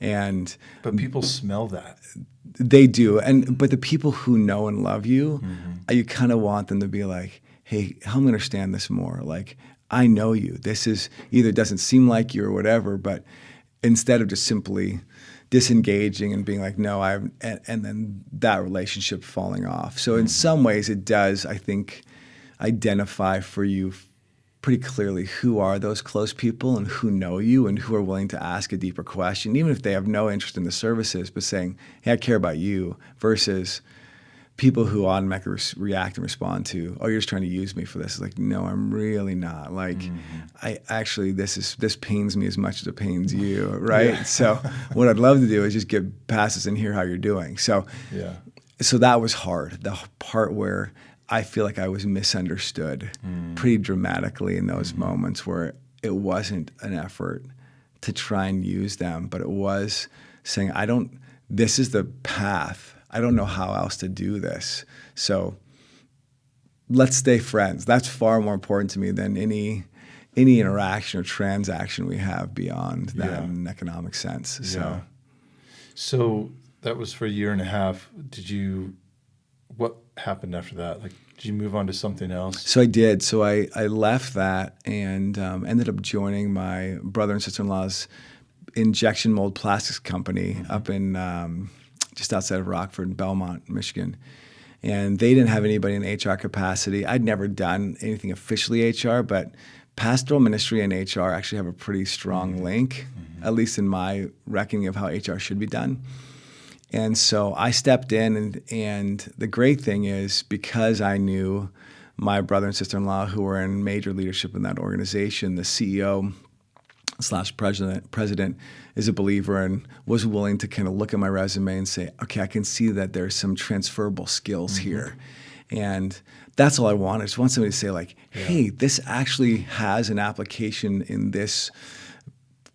Speaker 1: But people smell that.
Speaker 2: They do. But the people who know and love you, you kind of want them to be like, hey, help me understand this more. Like, I know you. This is either doesn't seem like you or whatever, but instead of just simply disengaging and being like, no, and then that relationship falling off. So in some ways it does, I think, identify for you pretty clearly who are those close people and who know you and who are willing to ask a deeper question, even if they have no interest in the services, but saying, hey, I care about you, versus people who automatically react and respond to, oh, you're just trying to use me for this. It's like, no, I'm really not. Like, I actually, this pains me as much as it pains you, right? Yeah. So what I'd love to do is just get past this and hear how you're doing. So, so that was hard. The part where I feel like I was misunderstood pretty dramatically in those moments, where it wasn't an effort to try and use them, but it was saying, this is the path. I don't know how else to do this. So let's stay friends. That's far more important to me than any interaction or transaction we have beyond that in an economic sense.
Speaker 1: So that was for a year and a half. What happened after that? Like, did you move on to something else?
Speaker 2: So I did. So I left that and ended up joining my brother and sister-in-law's injection mold plastics company up in just outside of Rockford, Belmont, Michigan. And they didn't have anybody in HR capacity. I'd never done anything officially HR, but pastoral ministry and HR actually have a pretty strong link, at least in my reckoning of how HR should be done. And so I stepped in, and the great thing is, because I knew my brother and sister-in-law who were in major leadership in that organization, the CEO/president is a believer and was willing to kind of look at my resume and say, okay, I can see that there's some transferable skills here. And that's all I want. I just want somebody to say, like, hey, this actually has an application in this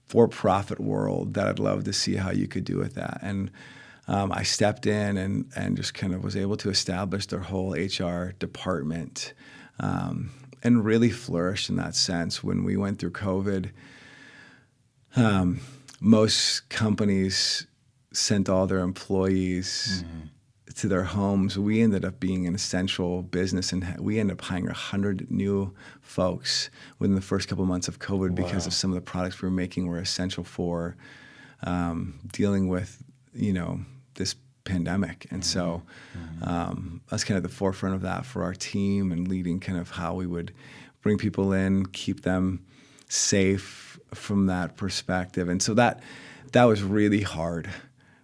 Speaker 2: for-profit world that I'd love to see how you could do with that. And I stepped in and just kind of was able to establish their whole HR department and really flourished in that sense. When we went through COVID, most companies sent all their employees to their homes. We ended up being an essential business, and we ended up hiring 100 new folks within the first couple of months of COVID because of some of the products we were making were essential for dealing with, this pandemic. And so I was kind of at the forefront of that for our team and leading kind of how we would bring people in, keep them safe from that perspective. And so that was really hard,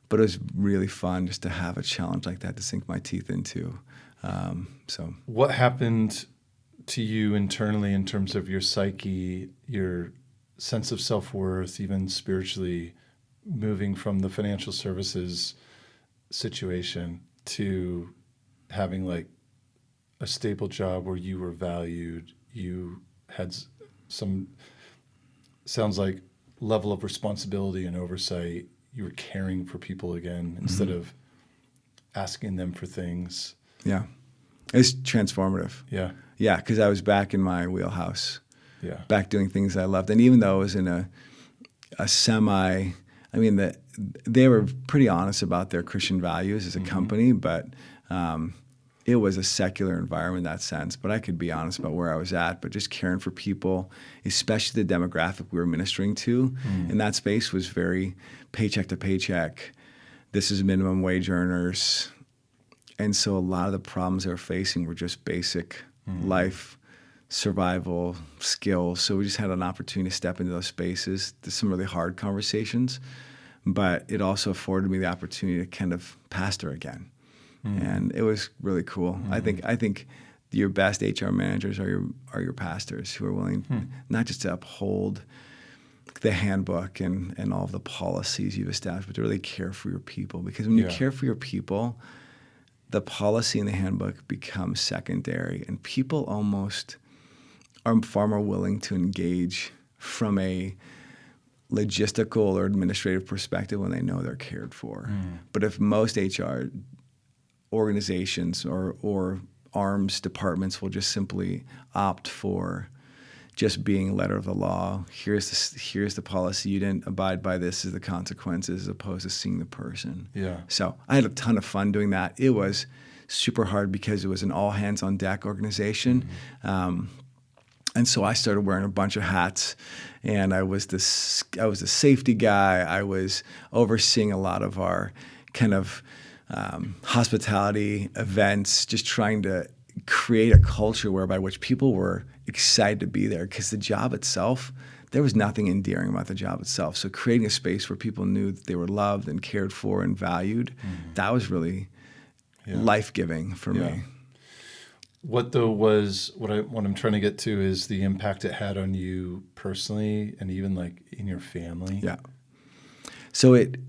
Speaker 2: but it was really fun just to have a challenge like that to sink my teeth into.
Speaker 1: What happened to you internally in terms of your psyche, your sense of self-worth, even spiritually, moving from the financial services situation to having like a stable job where you were valued, you had some, sounds like, level of responsibility and oversight, you were caring for people again instead of asking them for things.
Speaker 2: Yeah. It's transformative.
Speaker 1: Yeah.
Speaker 2: Yeah, because I was back in my wheelhouse.
Speaker 1: Yeah.
Speaker 2: Back doing things I loved. And even though I was in a they were pretty honest about their Christian values as a company, but it was a secular environment in that sense. But I could be honest about where I was at, but just caring for people, especially the demographic we were ministering to in that space, was very paycheck to paycheck. This is minimum wage earners. And so a lot of the problems they were facing were just basic life survival skills. So we just had an opportunity to step into those spaces. There's some really hard conversations, but it also afforded me the opportunity to kind of pastor again. And it was really cool. I think your best HR managers are your pastors who are willing not just to uphold the handbook and all of the policies you've established, but to really care for your people. Because when you care for your people, the policy in the handbook becomes secondary, and people almost are far more willing to engage from a logistical or administrative perspective when they know they're cared for. But if most HR organizations or arms departments will just simply opt for just being letter of the law, here's the policy, you didn't abide by this, is the consequences, as opposed to seeing the person.
Speaker 1: Yeah.
Speaker 2: So I had a ton of fun doing that. It was super hard because it was an all hands on deck organization. And so I started wearing a bunch of hats, and I was the safety guy. I was overseeing a lot of our kind of hospitality events, just trying to create a culture whereby which people were excited to be there, because the job itself, there was nothing endearing about the job itself. So creating a space where people knew that they were loved and cared for and valued, that was really life-giving for me.
Speaker 1: What I'm trying to get to is the impact it had on you personally and even like in your family.
Speaker 2: Yeah. So it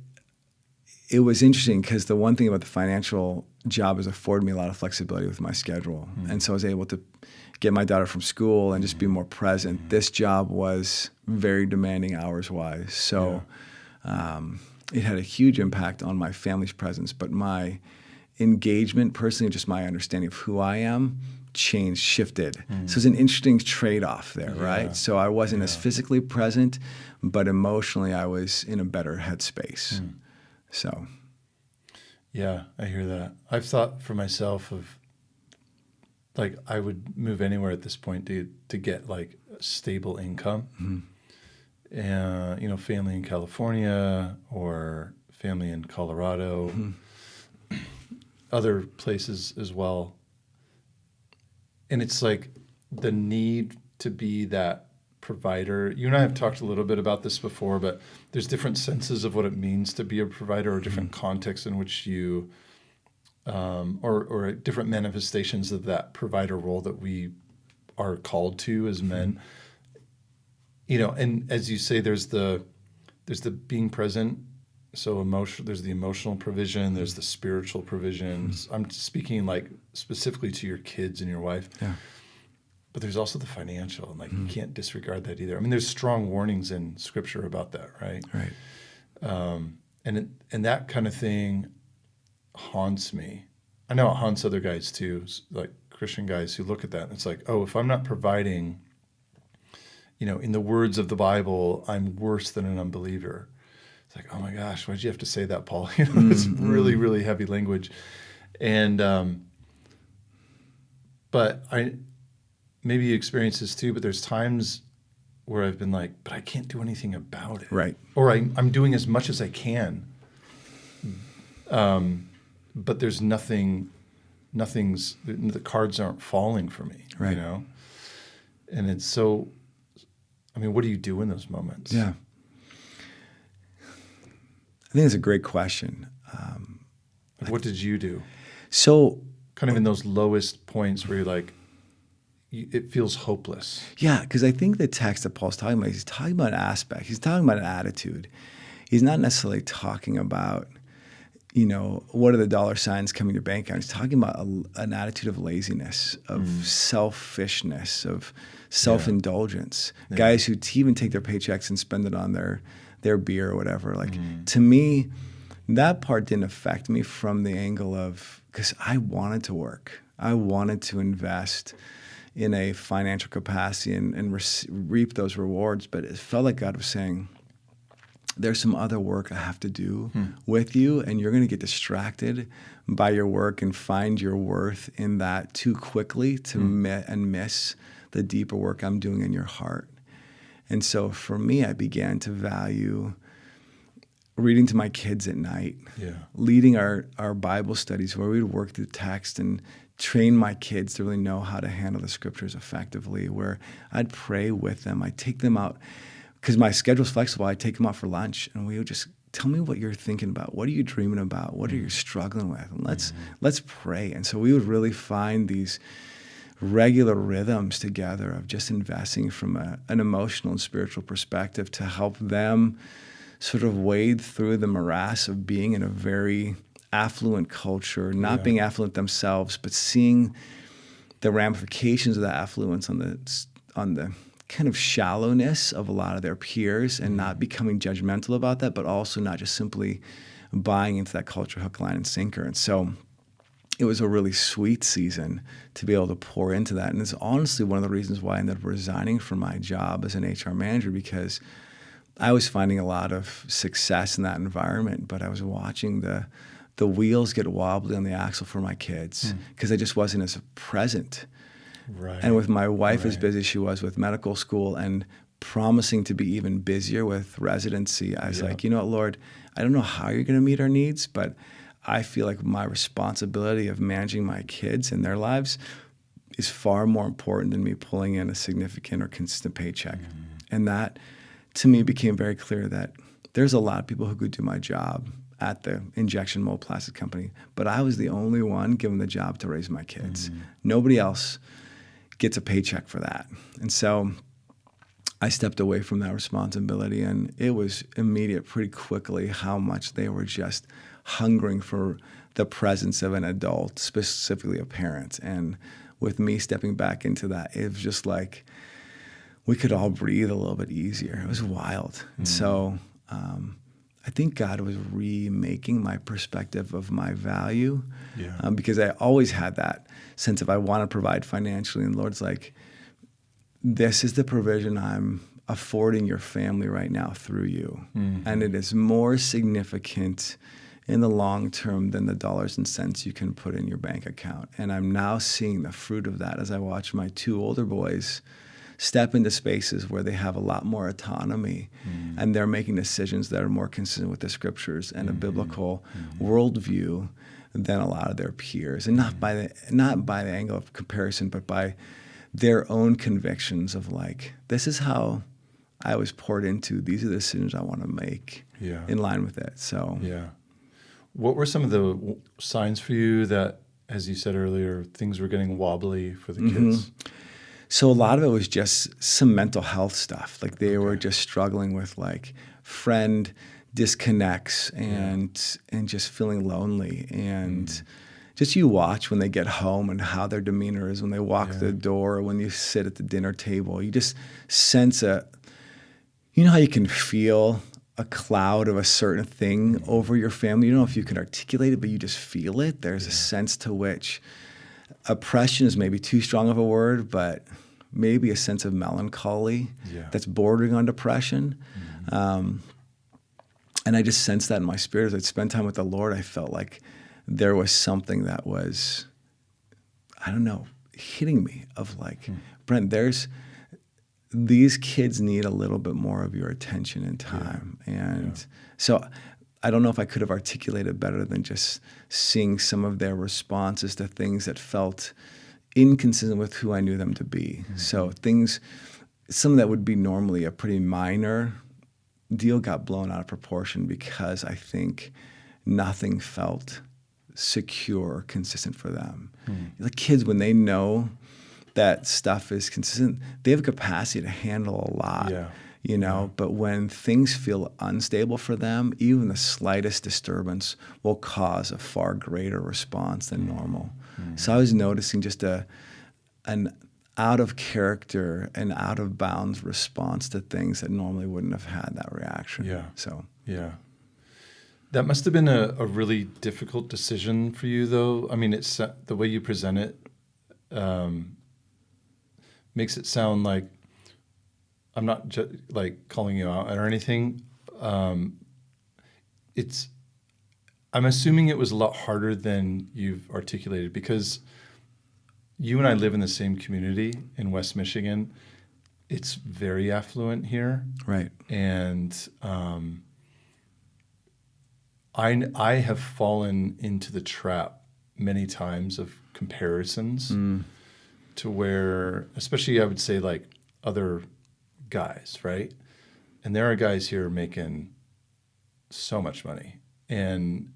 Speaker 2: was interesting because the one thing about the financial job is it afforded me a lot of flexibility with my schedule. And so I was able to get my daughter from school and just be more present. This job was very demanding hours-wise. So it had a huge impact on my family's presence, but my engagement personally, just my understanding of who I am, shifted. So it's an interesting trade-off there, right? So I wasn't as physically present, but emotionally I was in a better headspace. So.
Speaker 1: Yeah, I hear that. I've thought for myself of like I would move anywhere at this point to get like a stable income. And family in California or family in Colorado, other places as well. And it's like the need to be that provider. You and I have talked a little bit about this before, but there's different senses of what it means to be a provider, or different contexts in which you, or different manifestations of that provider role that we are called to as men. And as you say, there's the being present. So there's the emotional provision, there's the spiritual provisions. I'm speaking like specifically to your kids and your wife. Yeah. But there's also the financial, and like you can't disregard that either. I mean, there's strong warnings in Scripture about that, right?
Speaker 2: Right.
Speaker 1: And that kind of thing haunts me. I know it haunts other guys too, like Christian guys who look at that and it's like, oh, if I'm not providing, in the words of the Bible, I'm worse than an unbeliever. It's like, oh my gosh, why'd you have to say that, Paul? It's really, really heavy language. And but maybe you experience this too, but there's times where I've been like, but I can't do anything about it.
Speaker 2: Right.
Speaker 1: Or I'm doing as much as I can. but there's the cards aren't falling for me,
Speaker 2: Right.
Speaker 1: you know? And it's so, I mean, what do you do in those moments?
Speaker 2: Yeah. I think it's a great question.
Speaker 1: Like, what did you do?
Speaker 2: So,
Speaker 1: Kind of in those lowest points where you're like, it feels hopeless.
Speaker 2: yeah, because I think the text that Paul's talking about, he's talking about an aspect. He's talking about an attitude. He's not necessarily talking about, what are the dollar signs coming to your bank account. He's talking about an attitude of laziness, of selfishness, of self-indulgence.
Speaker 1: Yeah.
Speaker 2: Guys who even take their paychecks and spend it on their beer or whatever. Like, to me, that part didn't affect me from the angle of, because I wanted to work. I wanted to invest in a financial capacity and reap those rewards. But it felt like God was saying, there's some other work I have to do with you, and you're going to get distracted by your work and find your worth in that too quickly to miss the deeper work I'm doing in your heart. And so for me, I began to value reading to my kids at night, leading our Bible studies where we'd work through text and train my kids to really know how to handle the scriptures effectively, where I'd pray with them. I'd take them out, because my schedule's flexible. I'd take them out for lunch, and we would just, tell me what you're thinking about. What are you dreaming about? What are you struggling with? And let's pray. And so we would really find these regular rhythms together of just investing from an emotional and spiritual perspective to help them sort of wade through the morass of being in a very affluent culture, not being affluent themselves, but seeing the ramifications of that affluence on the kind of shallowness of a lot of their peers, and not becoming judgmental about that, but also not just simply buying into that culture hook, line, and sinker. And so it was a really sweet season to be able to pour into that. And it's honestly one of the reasons why I ended up resigning from my job as an HR manager, because I was finding a lot of success in that environment, but I was watching the wheels get wobbly on the axle for my kids because I just wasn't as present.
Speaker 1: Right.
Speaker 2: And with my wife as busy as she was with medical school and promising to be even busier with residency, I was like, you know what, Lord, I don't know how you're going to meet our needs, but I feel like my responsibility of managing my kids and their lives is far more important than me pulling in a significant or consistent paycheck. And that, to me, became very clear that there's a lot of people who could do my job at the injection mold plastic company, but I was the only one given the job to raise my kids. Nobody else gets a paycheck for that. And so I stepped away from that responsibility, and it was immediate pretty quickly how much they were just hungering for the presence of an adult, specifically a parent. And with me stepping back into that, it was just like we could all breathe a little bit easier. It was wild. And so I think God was remaking my perspective of my value, because I always had that sense of I want to provide financially, and the Lord's like, this is the provision I'm affording your family right now through you. And it is more significant in the long term than the dollars and cents you can put in your bank account. And I'm now seeing the fruit of that as I watch my two older boys step into spaces where they have a lot more autonomy and they're making decisions that are more consistent with the scriptures and a biblical worldview than a lot of their peers. And not by the angle of comparison, but by their own convictions of like, this is how I was poured into. These are the decisions I want to make in line with it. So
Speaker 1: what were some of the signs for you that, as you said earlier, things were getting wobbly for the kids?
Speaker 2: So a lot of it was just some mental health stuff. Like they were just struggling with like friend disconnects and just feeling lonely. And just you watch when they get home and how their demeanor is when they walk the door, or when you sit at the dinner table. You just sense you know how you can feel a cloud of a certain thing over your family? You don't know if you can articulate it, but you just feel it. There's a sense to which oppression is maybe too strong of a word, but maybe a sense of melancholy that's bordering on depression. And I just sensed that in my spirit. As I'd spend time with the Lord, I felt like there was something that was, I don't know, hitting me of like, Brent, these kids need a little bit more of your attention and time. So I don't know if I could have articulated better than just seeing some of their responses to things that felt inconsistent with who I knew them to be. Mm-hmm. So some that would be normally a pretty minor deal got blown out of proportion because I think nothing felt secure or consistent for them. The kids, when they know that stuff is consistent, they have a capacity to handle a lot.
Speaker 1: Yeah.
Speaker 2: But when things feel unstable for them, even the slightest disturbance will cause a far greater response than normal. So I was noticing just an out of character and out of bounds response to things that normally wouldn't have had that reaction.
Speaker 1: Yeah. That must have been a really difficult decision for you, though. I mean, it's the way you present it makes it sound like I'm not like calling you out or anything. I'm assuming it was a lot harder than you've articulated because you and I live in the same community in West Michigan. It's very affluent here.
Speaker 2: Right.
Speaker 1: And I have fallen into the trap many times of comparisons to where, especially I would say like other guys, right? And there are guys here making so much money. And,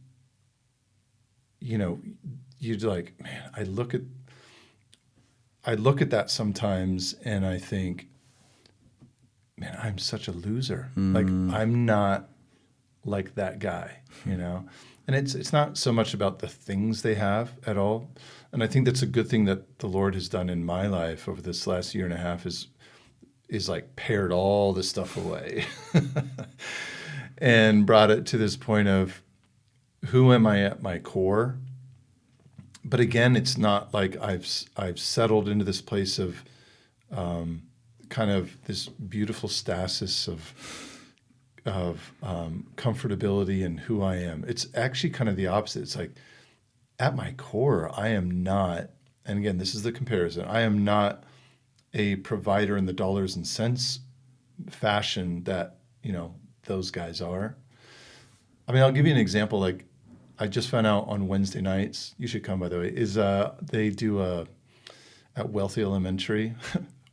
Speaker 1: you're like, man, I look at that sometimes and I think, man, I'm such a loser. Like I'm not like that guy, And it's not so much about the things they have at all. And I think that's a good thing that the Lord has done in my life over this last year and a half is like pared all this stuff away and brought it to this point of who am I at my core? But again, it's not like I've settled into this place of kind of this beautiful stasis of comfortability in who I am. It's actually kind of the opposite. It's like at my core, I am not, and again, this is the comparison, I am not a provider in the dollars and cents fashion that, those guys are. I mean, I'll give you an example. Like I just found out on Wednesday nights, you should come by the way, is they do at Wealthy Elementary.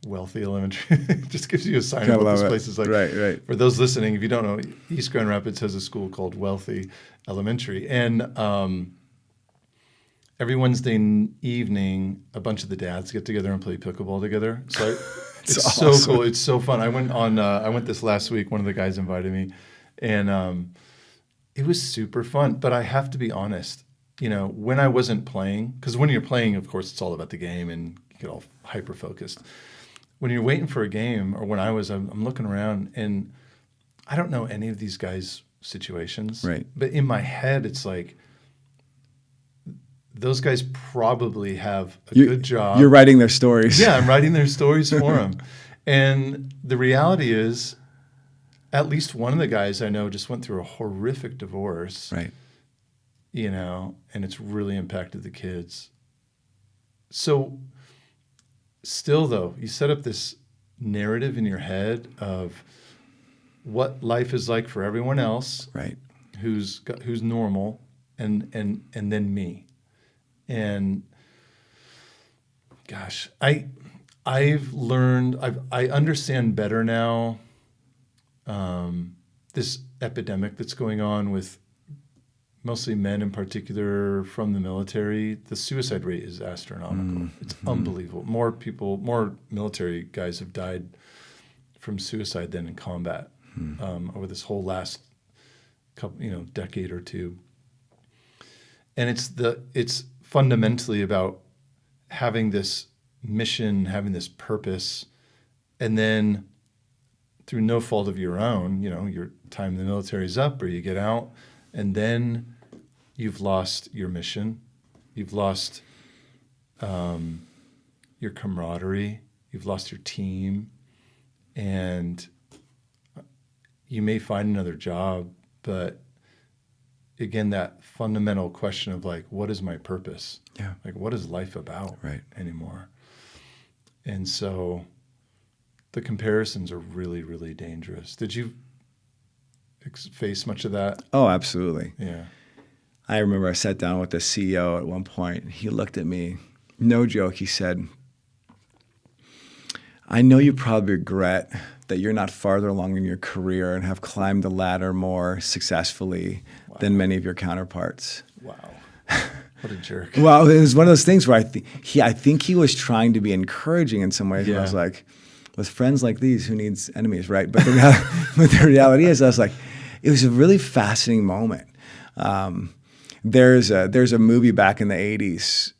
Speaker 1: Wealthy Elementary just gives you a sign of what this place is like.
Speaker 2: Right.
Speaker 1: For those listening, if you don't know, East Grand Rapids has a school called Wealthy Elementary. And every Wednesday evening, a bunch of the dads get together and play pickleball together. So it's awesome. So cool. It's so fun. I went this last week. One of the guys invited me, and it was super fun. But I have to be honest, when I wasn't playing, because when you're playing, of course, it's all about the game and you get all hyper focused. When you're waiting for a game, or when I'm looking around and I don't know any of these guys' situations.
Speaker 2: Right.
Speaker 1: But in my head, it's like, those guys probably have a good job.
Speaker 2: You're writing their stories.
Speaker 1: Yeah, I'm writing their stories for them. And the reality is, at least one of the guys I know just went through a horrific divorce.
Speaker 2: Right.
Speaker 1: And it's really impacted the kids. So still, though, you set up this narrative in your head of what life is like for everyone else,
Speaker 2: right?
Speaker 1: Who's normal, and then me. And gosh, I've learned, I understand better now this epidemic that's going on with mostly men in particular from the military. The suicide rate is astronomical. It's unbelievable. More military guys have died from suicide than in combat over this whole last couple, decade or two. And it's fundamentally about having this mission, having this purpose, and then through no fault of your own, your time in the military is up or you get out, and then you've lost your mission, you've lost your camaraderie, you've lost your team, and you may find another job, but again, that fundamental question of like, what is my purpose?
Speaker 2: Yeah.
Speaker 1: Like, what is life about anymore? And so the comparisons are really, really dangerous. Did you face much of that?
Speaker 2: Oh, absolutely.
Speaker 1: Yeah.
Speaker 2: I remember I sat down with the CEO at one point. He looked at me, no joke, he said, I know you probably regret that you're not farther along in your career and have climbed the ladder more successfully than many of your counterparts.
Speaker 1: Wow. What a jerk.
Speaker 2: Well, it was one of those things where I think he was trying to be encouraging in some ways.
Speaker 1: Yeah.
Speaker 2: And I was like, with friends like these, who needs enemies, right? But the reality is, I was like, it was a really fascinating moment. There's a movie back in the 80s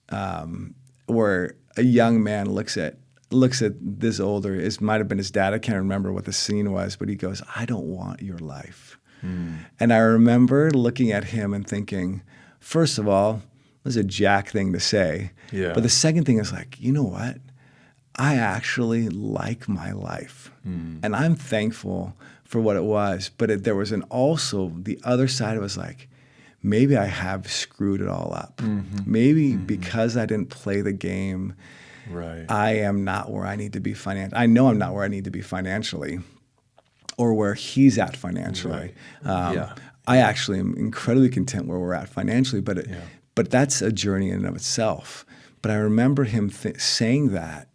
Speaker 2: where a young man looks at this older, it might have been his dad, I can't remember what the scene was, but he goes, I don't want your life. And I remember looking at him and thinking, first of all, this is a jack thing to say.
Speaker 1: Yeah.
Speaker 2: But the second thing is like, you know what? I actually like my life. And I'm thankful for what it was. But there was also the other side of it was like, maybe I have screwed it all up. Maybe because I didn't play the game,
Speaker 1: right.
Speaker 2: I am not where I need to be financially. I know I'm not where I need to be financially or where he's at financially.
Speaker 1: Right.
Speaker 2: I actually am incredibly content where we're at financially, but that's a journey in and of itself. But I remember him saying that,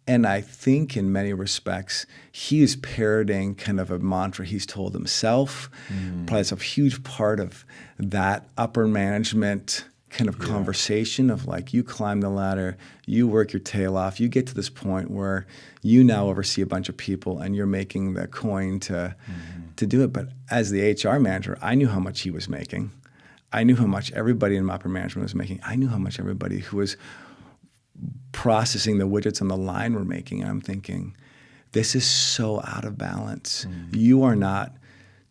Speaker 2: and I think in many respects, he is parroting kind of a mantra he's told himself. Probably it's a huge part of that upper management kind of conversation of like, you climb the ladder, you work your tail off, you get to this point where you now oversee a bunch of people and you're making the coin to do it. But as the HR manager, I knew how much he was making. I knew how much everybody in upper management was making. I knew how much everybody who was processing the widgets on the line were making. And I'm thinking, this is so out of balance. You are not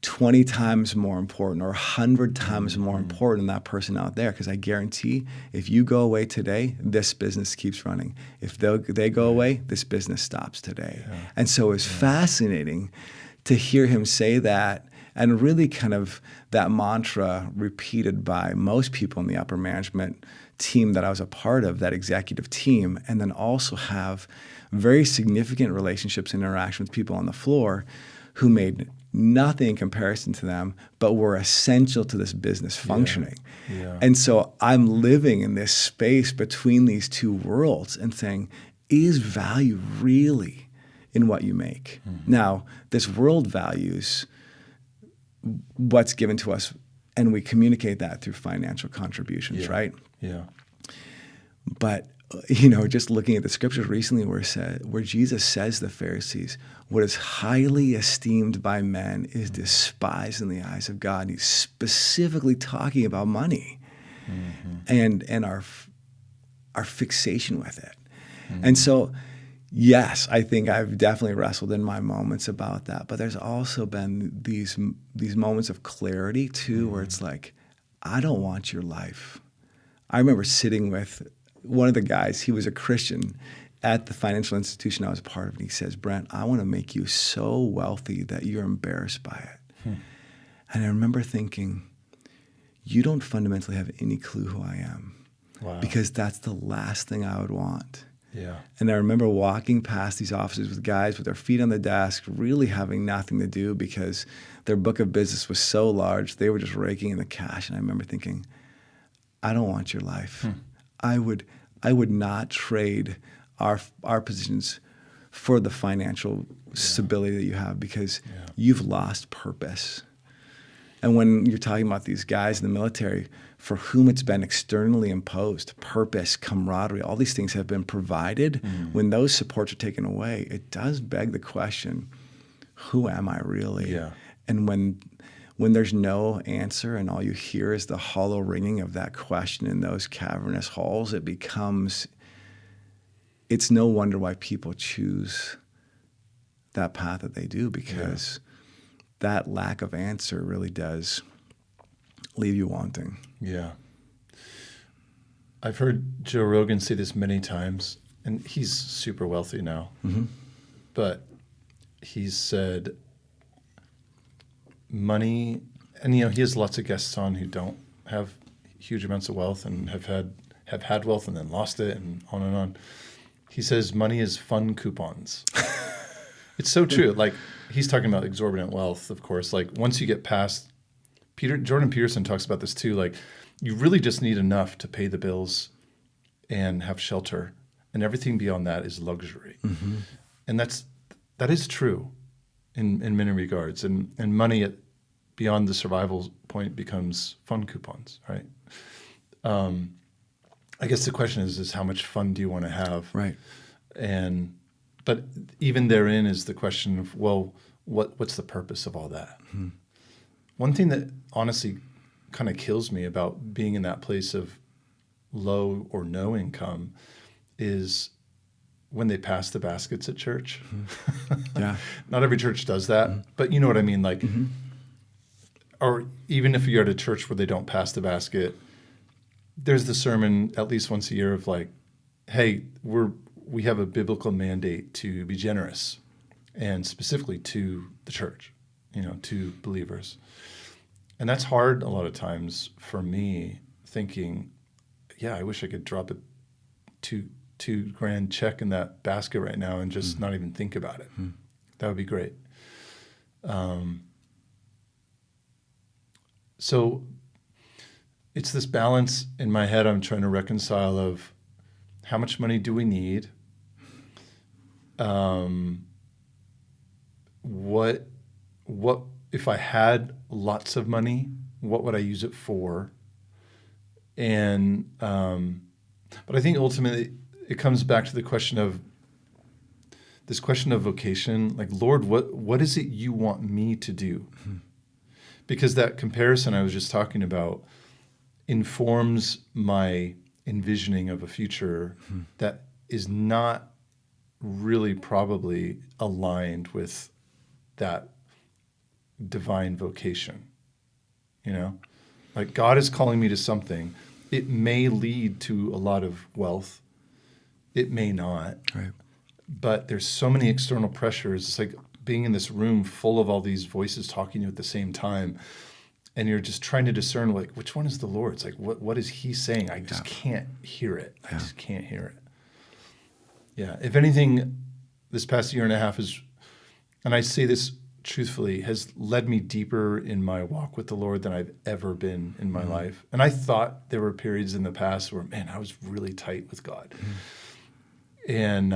Speaker 2: 20 times more important or 100 times more important than that person out there, because I guarantee if you go away today, this business keeps running. If they go away, this business stops today. And so it's fascinating to hear him say that, and really kind of that mantra repeated by most people in the upper management team that I was a part of, that executive team, and then also have very significant relationships and interaction with people on the floor who made nothing in comparison to them, but were essential to this business functioning. And so I'm living in this space between these two worlds and saying, is value really in what you make? Now, this world values what's given to us, and we communicate that through financial contributions, right?
Speaker 1: Yeah.
Speaker 2: But just looking at the scriptures recently where Jesus says to the Pharisees, what is highly esteemed by men is despised in the eyes of God. And he's specifically talking about money and our fixation with it. And so, yes, I think I've definitely wrestled in my moments about that. But there's also been these moments of clarity too, where it's like, I don't want your life. I remember sitting with one of the guys, he was a Christian at the financial institution I was a part of, and he says, Brent, I want to make you so wealthy that you're embarrassed by it. And I remember thinking, you don't fundamentally have any clue who I am.
Speaker 1: Wow.
Speaker 2: Because that's the last thing I would want.
Speaker 1: Yeah.
Speaker 2: And I remember walking past these offices with guys with their feet on the desk, really having nothing to do because their book of business was so large, they were just raking in the cash. And I remember thinking, I don't want your life. I would not trade our positions for the financial stability that you have, because you've lost purpose. And when you're talking about these guys in the military for whom it's been externally imposed, purpose, camaraderie, all these things have been provided, when those supports are taken away, it does beg the question, who am I really?
Speaker 1: Yeah.
Speaker 2: And when there's no answer and all you hear is the hollow ringing of that question in those cavernous halls, it's no wonder why people choose that path that they do, because that lack of answer really does leave you wanting.
Speaker 1: Yeah. I've heard Joe Rogan say this many times, and he's super wealthy now, but he's said money, and he has lots of guests on who don't have huge amounts of wealth and have had wealth and then lost it and on and on. He says money is fun coupons. It's so true. Like he's talking about exorbitant wealth, of course. Like once you get past Jordan Peterson talks about this too. Like you really just need enough to pay the bills and have shelter, and everything beyond that is luxury. Mm-hmm. And that is true in many regards. And money beyond the survival point becomes fun coupons, right? I guess the question is how much fun do you want to have?
Speaker 2: Right.
Speaker 1: But even therein is the question of, well, what's the purpose of all that? Mm-hmm. One thing that honestly kind of kills me about being in that place of low or no income is when they pass the baskets at church. Mm-hmm. Yeah. Not every church does that, mm-hmm. but you know what I mean? Like, mm-hmm. Or even if you're at a church where they don't pass the basket, there's the sermon at least once a year of like, hey, we have a biblical mandate to be generous, and specifically to the church, to believers. And that's hard a lot of times for me, thinking, yeah, I wish I could drop a $2,000 check in that basket right now and just not even think about it. That would be great. So it's this balance in my head I'm trying to reconcile of how much money do we need? What if I had lots of money, what would I use it for? And but I think ultimately it comes back to the question of vocation. Like, Lord, what is it you want me to do? Mm-hmm. Because that comparison I was just talking about informs my envisioning of a future that is not really probably aligned with that divine vocation. Like God is calling me to something. It may lead to a lot of wealth. It may not. Right. But there's so many external pressures. It's like being in this room full of all these voices talking to you at the same time. And you're just trying to discern, like, which one is the Lord's? Like, what is he saying? I just can't hear it. I just can't hear it. Yeah. If anything, this past year and a half and I say this truthfully, has led me deeper in my walk with the Lord than I've ever been in my life. And I thought there were periods in the past where, man, I was really tight with God. And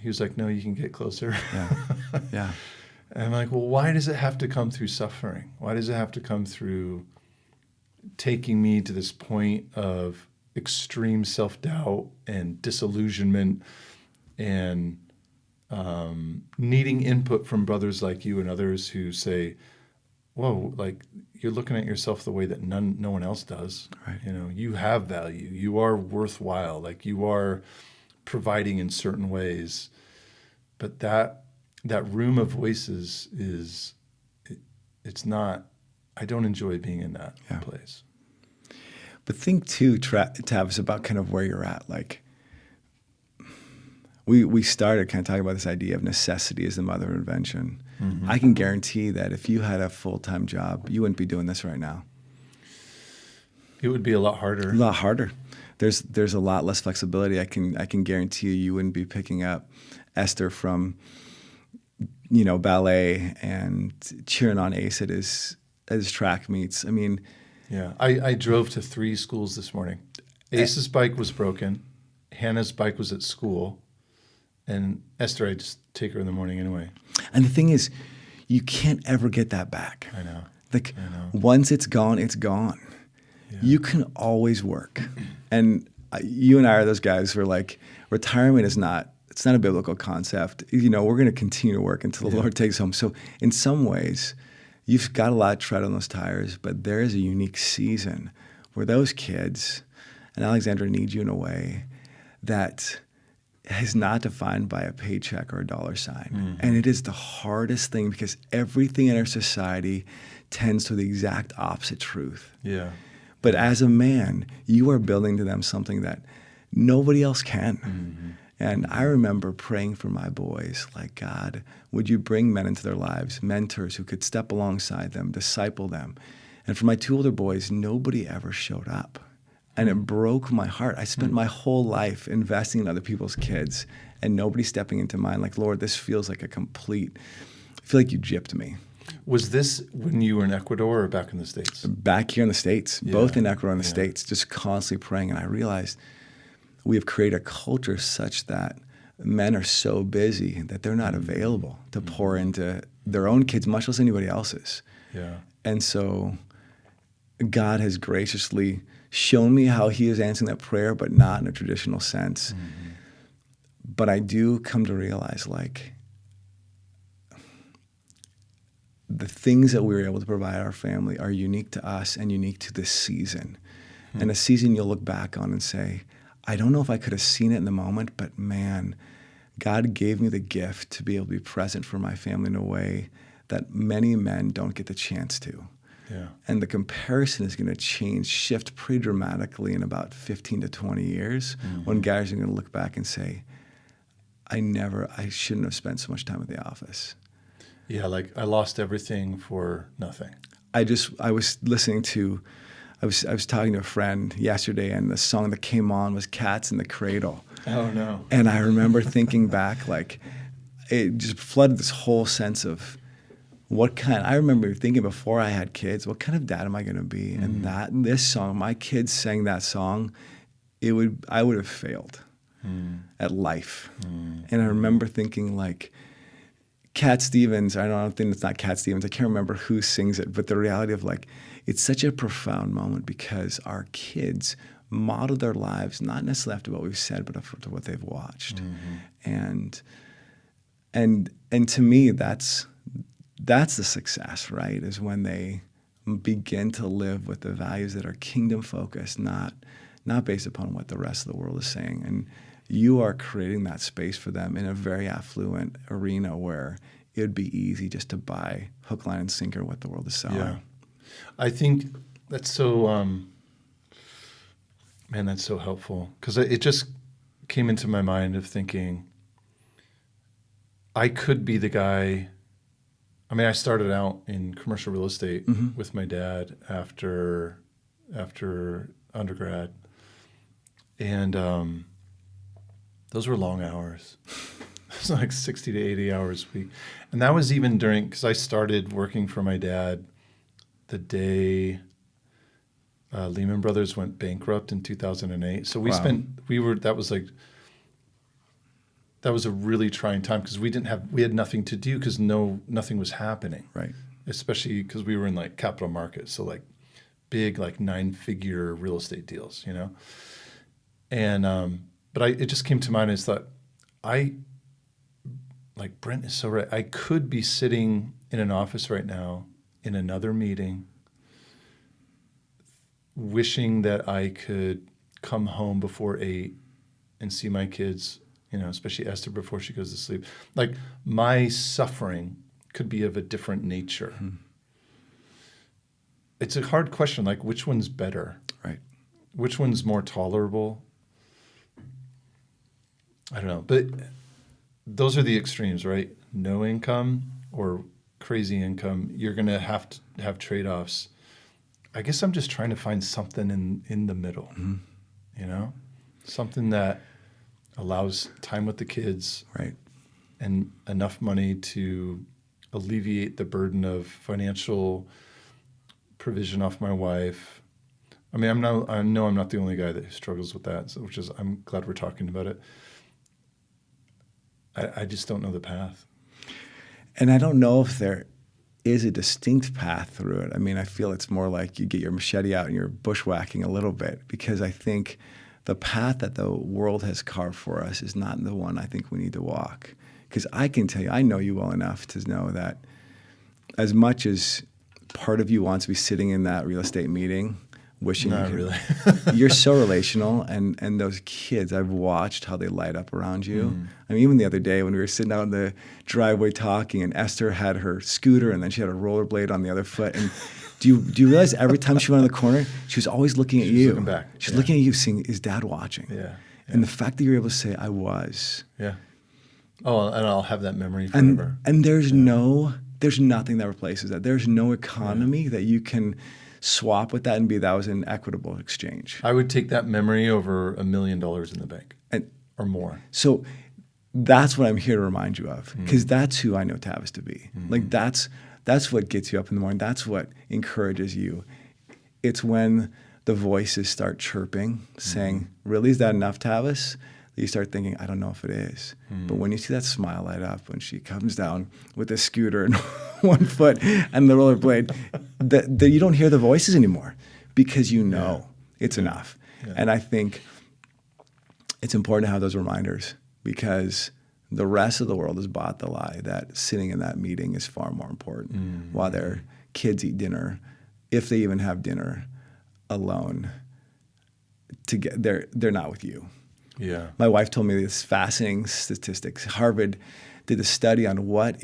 Speaker 1: he was like, no, you can get closer. Yeah. And I'm like, well, why does it have to come through suffering? Why does it have to come through taking me to this point of extreme self-doubt and disillusionment and needing input from brothers like you and others who say, whoa, like you're looking at yourself the way that no one else does. Right. You have value. You are worthwhile. Like you are providing in certain ways. But that room of voices it's not, I don't enjoy being in that place.
Speaker 2: But think too, Tavis, about kind of where you're at. Like we started kind of talking about this idea of necessity as the mother of invention. Mm-hmm. I can guarantee that if you had a full-time job, you wouldn't be doing this right now.
Speaker 1: It would be a lot harder.
Speaker 2: A lot harder. There's a lot less flexibility. I can guarantee you wouldn't be picking up Esther from ballet and cheering on Ace at his track meets. I mean,
Speaker 1: yeah. I drove to 3 schools this morning. Ace's bike was broken. Hannah's bike was at school. And Esther, I just take her in the morning anyway.
Speaker 2: And the thing is, you can't ever get that back.
Speaker 1: I know.
Speaker 2: Like, once it's gone, it's gone. Yeah. You can always work. And you and I are those guys who are like, retirement is not, it's not a biblical concept. We're going to continue to work until the Lord takes home. So in some ways, you've got a lot of tread on those tires, but there is a unique season where those kids, and Alexandra needs you in a way that is not defined by a paycheck or a dollar sign. Mm-hmm. And it is the hardest thing because everything in our society tends to the exact opposite truth.
Speaker 1: Yeah.
Speaker 2: But as a man, you are building to them something that nobody else can. Mm-hmm. And I remember praying for my boys, like, God, would you bring men into their lives, mentors who could step alongside them, disciple them. And for my 2 older boys, nobody ever showed up. And it broke my heart. I spent my whole life investing in other people's kids and nobody stepping into mine. Like, Lord, this feels like I feel like you gypped me.
Speaker 1: Was this when you were in Ecuador or back in the States?
Speaker 2: Back here in the States, both in Ecuador and the States, just constantly praying. And I realized we have created a culture such that men are so busy that they're not available to pour into their own kids, much less anybody else's.
Speaker 1: Yeah.
Speaker 2: And so God has graciously shown me how he is answering that prayer, but not in a traditional sense. Mm-hmm. But I do come to realize, like, the things that we were able to provide our family are unique to us and unique to this season. And a season you'll look back on and say, I don't know if I could have seen it in the moment, but man, God gave me the gift to be able to be present for my family in a way that many men don't get the chance to.
Speaker 1: Yeah. And
Speaker 2: the comparison is going to shift pretty dramatically in about 15 to 20 years when guys are going to look back and say, I shouldn't have spent so much time at the office.
Speaker 1: Yeah, like I lost everything for nothing.
Speaker 2: I was talking to a friend yesterday, and the song that came on was Cats in the Cradle.
Speaker 1: Oh, no.
Speaker 2: And I remember thinking back, like, it just flooded this whole sense of I remember thinking before I had kids, what kind of dad am I going to be? Mm-hmm. And this song, my kids sang that song, I would have failed at life. And I remember thinking, like, Cat Stevens, I don't think it's not Cat Stevens, I can't remember who sings it, but the reality of, like, it's such a profound moment because our kids model their lives not necessarily after what we've said, but after what they've watched. And to me, that's the success, right? Is when they begin to live with the values that are kingdom focused, not based upon what the rest of the world is saying. And you are creating that space for them in a very affluent arena where it would be easy just to buy hook, line, and sinker what the world is selling.
Speaker 1: Yeah. I think that's so, that's so helpful. Because it just came into my mind of thinking, I could be the guy. I mean, I started out in commercial real estate with my dad after undergrad. And those were long hours. It was like 60 to 80 hours a week. And that was even because I started working for my dad the day Lehman Brothers went bankrupt in 2008. So that was a really trying time because we had nothing to do because nothing was happening. Right. Especially because we were in like capital markets. So like big, like 9-figure real estate deals, you know? And, but it just came to mind as thought, like Brent is so right. I could be sitting in an office right now in another meeting, wishing that I could come home before 8 and see my kids, you know, especially Esther before she goes to sleep. Like my suffering could be of a different nature. It's a hard question. Like which one's better?
Speaker 2: Right.
Speaker 1: Which one's more tolerable? I don't know. But those are the extremes, right? No income or crazy income. You're going to have trade-offs. I guess I'm just trying to find something in the middle, you know? Something that allows time with the kids,
Speaker 2: right,
Speaker 1: and enough money to alleviate the burden of financial provision off my wife. I mean, I know I'm not the only guy that struggles with that, which is I'm glad we're talking about it. I just don't know the path.
Speaker 2: And I don't know if there is a distinct path through it. I mean, I feel it's more like you get your machete out and you're bushwhacking a little bit, because I think the path that the world has carved for us is not the one I think we need to walk. Because I can tell you, I know you well enough to know that as much as part of you wants to be sitting in that real estate meeting, wishing
Speaker 1: not really.
Speaker 2: You're so relational, and those kids, I've watched how they light up around you. I mean, even the other day when we were sitting out in the driveway talking, and Esther had her scooter, and then she had a rollerblade on the other foot, and do you realize every time she went on the corner, she was always looking at you.
Speaker 1: Looking back.
Speaker 2: She's looking at you, seeing, is Dad watching?
Speaker 1: Yeah.
Speaker 2: And the fact that you're able to say, I was.
Speaker 1: Yeah. Oh, and I'll have that memory forever.
Speaker 2: And there's nothing that replaces that. There's no economy that you can swap with that and that was an equitable exchange.
Speaker 1: I would take that memory over $1 million in the bank or more.
Speaker 2: So that's what I'm here to remind you of, because that's who I know Tavis to be. Like that's what gets you up in the morning. That's what encourages you. It's when the voices start chirping, saying, "Really, is that enough, Tavis?" That you start thinking, "I don't know if it is." But when you see that smile light up when she comes down with a scooter and one foot and the rollerblade, you don't hear the voices anymore, because you know it's enough. Yeah. And I think it's important to have those reminders, because the rest of the world has bought the lie that sitting in that meeting is far more important while their kids eat dinner, if they even have dinner alone. They're not with you.
Speaker 1: Yeah.
Speaker 2: My wife told me this fascinating statistics. Harvard did a study on what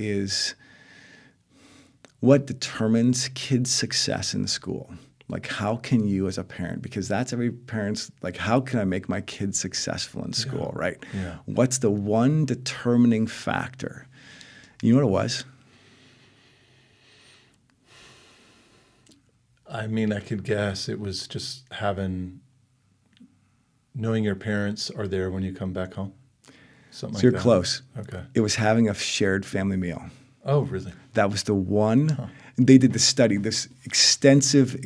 Speaker 2: determines kids' success in school. Like, how can you as a parent, because that's every parent's, like, how can I make my kids successful in school, right?
Speaker 1: Yeah.
Speaker 2: What's the one determining factor? You know what it was?
Speaker 1: I mean, I could guess it was just knowing your parents are there when you come back home. Something like that.
Speaker 2: So you're close.
Speaker 1: Okay.
Speaker 2: It was having a shared family meal.
Speaker 1: Oh, really?
Speaker 2: That was the one. Huh. They did the study, this expansive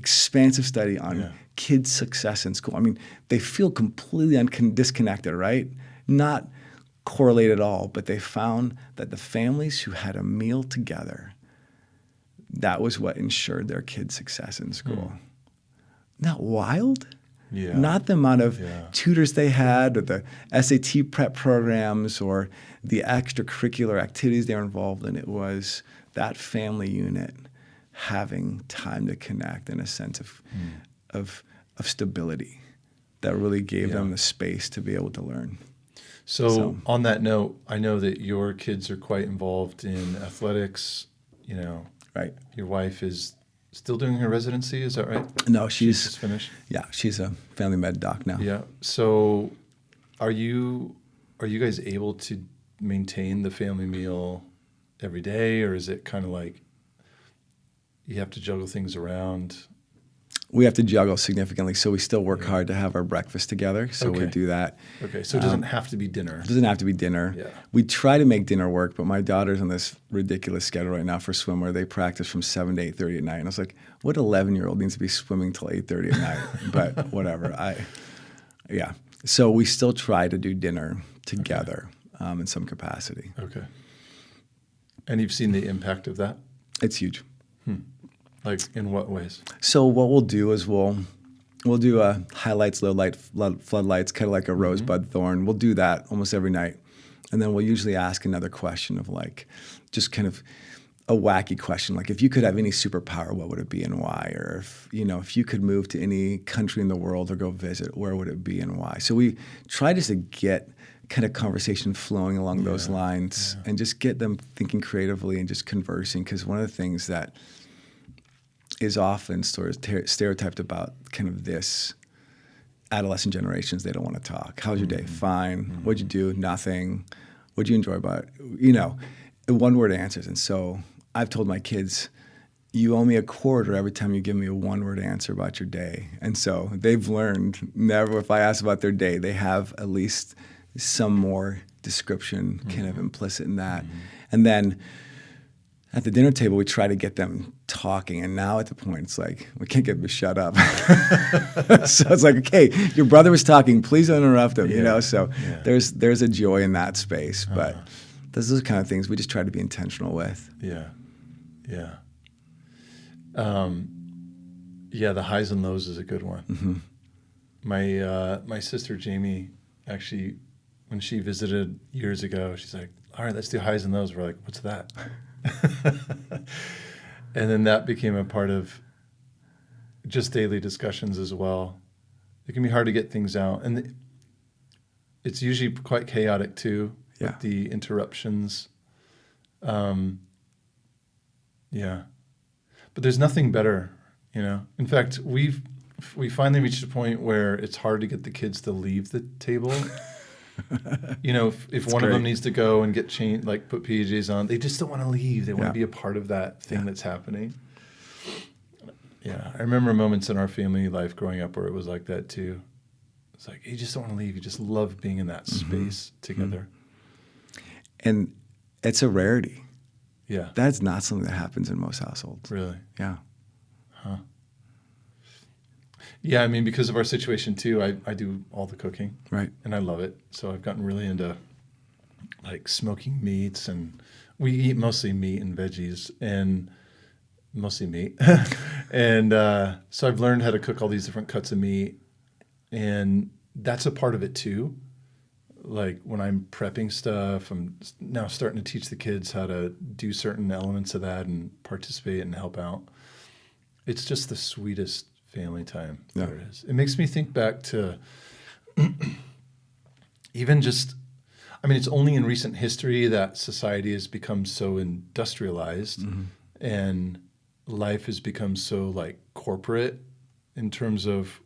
Speaker 2: study on kids' success in school. I mean, they feel completely disconnected, right? Not correlated at all, but they found that the families who had a meal together, that was what ensured their kids' success in school. Isn't that wild?
Speaker 1: Yeah.
Speaker 2: Not the amount of tutors they had, or the SAT prep programs, or the extracurricular activities they were involved in. It was that family unit having time to connect and a sense of stability that really gave them the space to be able to learn.
Speaker 1: So on that note, I know that your kids are quite involved in athletics. You know,
Speaker 2: right?
Speaker 1: Your wife is still doing her residency, is that right?
Speaker 2: No, she's
Speaker 1: just finished.
Speaker 2: Yeah, she's a family med doc now.
Speaker 1: Yeah. So, are you guys able to maintain the family meal every day, or is it kind of like you have to juggle things around?
Speaker 2: We have to juggle significantly, so we still work hard to have our breakfast together. So we do that.
Speaker 1: Okay, so it doesn't have to be dinner.
Speaker 2: It doesn't have to be dinner. Yeah. We try to make dinner work, but my daughter's on this ridiculous schedule right now for swim where they practice from 7 to 8:30 at night. And I was like, what 11-year-old needs to be swimming till 8:30 at night? But whatever. So we still try to do dinner together in some capacity.
Speaker 1: Okay. And you've seen the impact of that?
Speaker 2: It's huge.
Speaker 1: Like, in what ways?
Speaker 2: So what we'll do is we'll do a highlights, low light, floodlights, kind of like a rosebud thorn. We'll do that almost every night. And then we'll usually ask another question of, like, just kind of a wacky question. Like, if you could have any superpower, what would it be and why? Or if you could move to any country in the world or go visit, where would it be and why? So we try just to get kind of conversation flowing along those lines and just get them thinking creatively and just conversing. Because one of the things that is often sort of stereotyped about kind of this adolescent generations, they don't want to talk. How's your day? Fine. What'd you do? Nothing. What'd you enjoy about it? One-word answers. And so I've told my kids, you owe me a quarter every time you give me a one-word answer about your day. And so they've learned never, if I ask about their day, they have at least some more description kind of implicit in that. And then at the dinner table, we try to get them talking, and now at the point, it's like, we can't get them to shut up. So it's like, okay, your brother was talking, please don't interrupt him, So there's a joy in that space, but those are the kind of things we just try to be intentional with.
Speaker 1: Yeah. The highs and lows is a good one. My sister Jamie, actually, when she visited years ago, she's like, all right, let's do highs and lows. We're like, what's that? And then that became a part of just daily discussions as well. It can be hard to get things out, and it's usually quite chaotic too with the interruptions. But there's nothing better, In fact, we finally reached a point where it's hard to get the kids to leave the table. If one of them needs to go and get changed, like put PJs on, they just don't want to leave. They want to be a part of that thing that's happening. Yeah, I remember moments in our family life growing up where it was like that too. It's like, you just don't want to leave. You just love being in that space together.
Speaker 2: And it's a rarity.
Speaker 1: Yeah.
Speaker 2: That's not something that happens in most households.
Speaker 1: Really?
Speaker 2: Yeah.
Speaker 1: Huh. Yeah, I mean, because of our situation too, I do all the cooking.
Speaker 2: Right.
Speaker 1: And I love it. So I've gotten really into like smoking meats, and we eat mostly meat and veggies and mostly meat. And so I've learned how to cook all these different cuts of meat, and that's a part of it too. Like when I'm prepping stuff, I'm now starting to teach the kids how to do certain elements of that and participate and help out. It's just the sweetest family time there is. It makes me think back to even just, I mean, it's only in recent history that society has become so industrialized and life has become so like corporate in terms of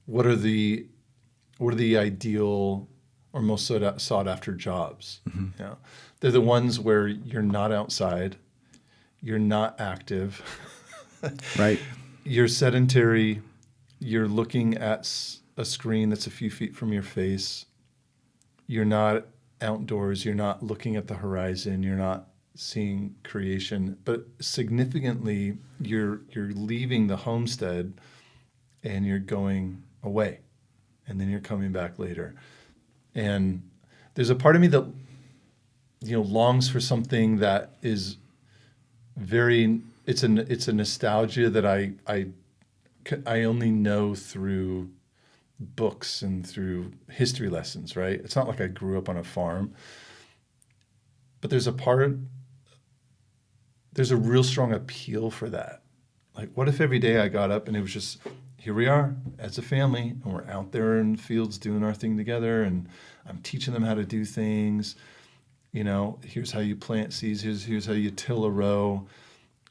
Speaker 1: what are the ideal or most sought after jobs. You know, they're the ones where you're not outside, you're not active,
Speaker 2: Right.
Speaker 1: you're sedentary, you're looking at a screen that's a few feet from your face, you're not outdoors, you're not looking at the horizon, you're not seeing creation, but significantly you're leaving the homestead and you're going away, and then you're coming back later. And there's a part of me that, you know, longs for something that is very, it's a nostalgia that I only know through books and through history lessons, right? It's not like I grew up on a farm, but there's a real strong appeal for that. Like, what if every day I got up and it was just, here we are as a family, and we're out there in the fields doing our thing together, and I'm teaching them how to do things. You know, here's how you plant seeds, here's how you till a row.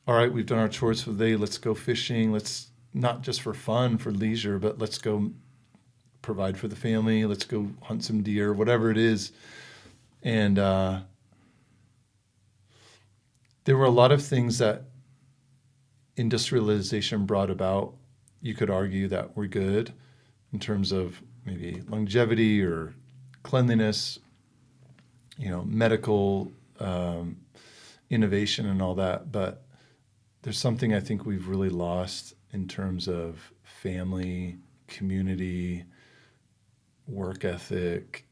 Speaker 1: All right, we've done our chores for the day, let's go fishing. Let's, not just for fun, for leisure, but let's go provide for the family. Let's go hunt some deer, whatever it is. And there were a lot of things that industrialization brought about. You could argue that were good in terms of maybe longevity or cleanliness, you know, medical innovation and all that. But there's something I think we've really lost in terms of family, community, work ethic.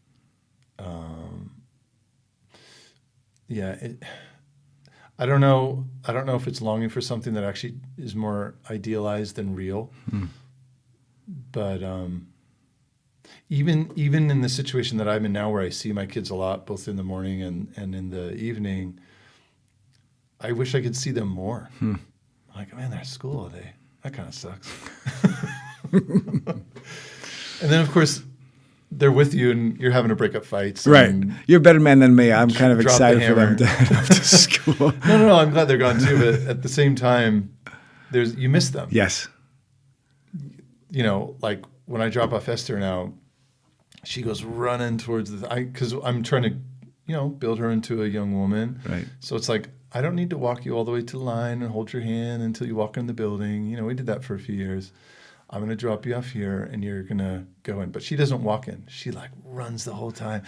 Speaker 1: I don't know if it's longing for something that actually is more idealized than real. But even in the situation that I'm in now, where I see my kids a lot, both in the morning and in the evening, I wish I could see them more. Like, man, they're at school all day. That kind of sucks. And then, of course, they're with you and you're having to break up fights.
Speaker 2: Right. You're a better man than me. I'm kind of excited for them to head off to school.
Speaker 1: No, I'm glad they're gone too. But at the same time, you miss them.
Speaker 2: Yes.
Speaker 1: You know, like when I drop off Esther now, she goes running towards because I'm trying to, you know, build her into a young woman.
Speaker 2: Right.
Speaker 1: So it's like, I don't need to walk you all the way to the line and hold your hand until you walk in the building. You know, we did that for a few years. I'm going to drop you off here and you're going to go in. But she doesn't walk in. She like runs the whole time.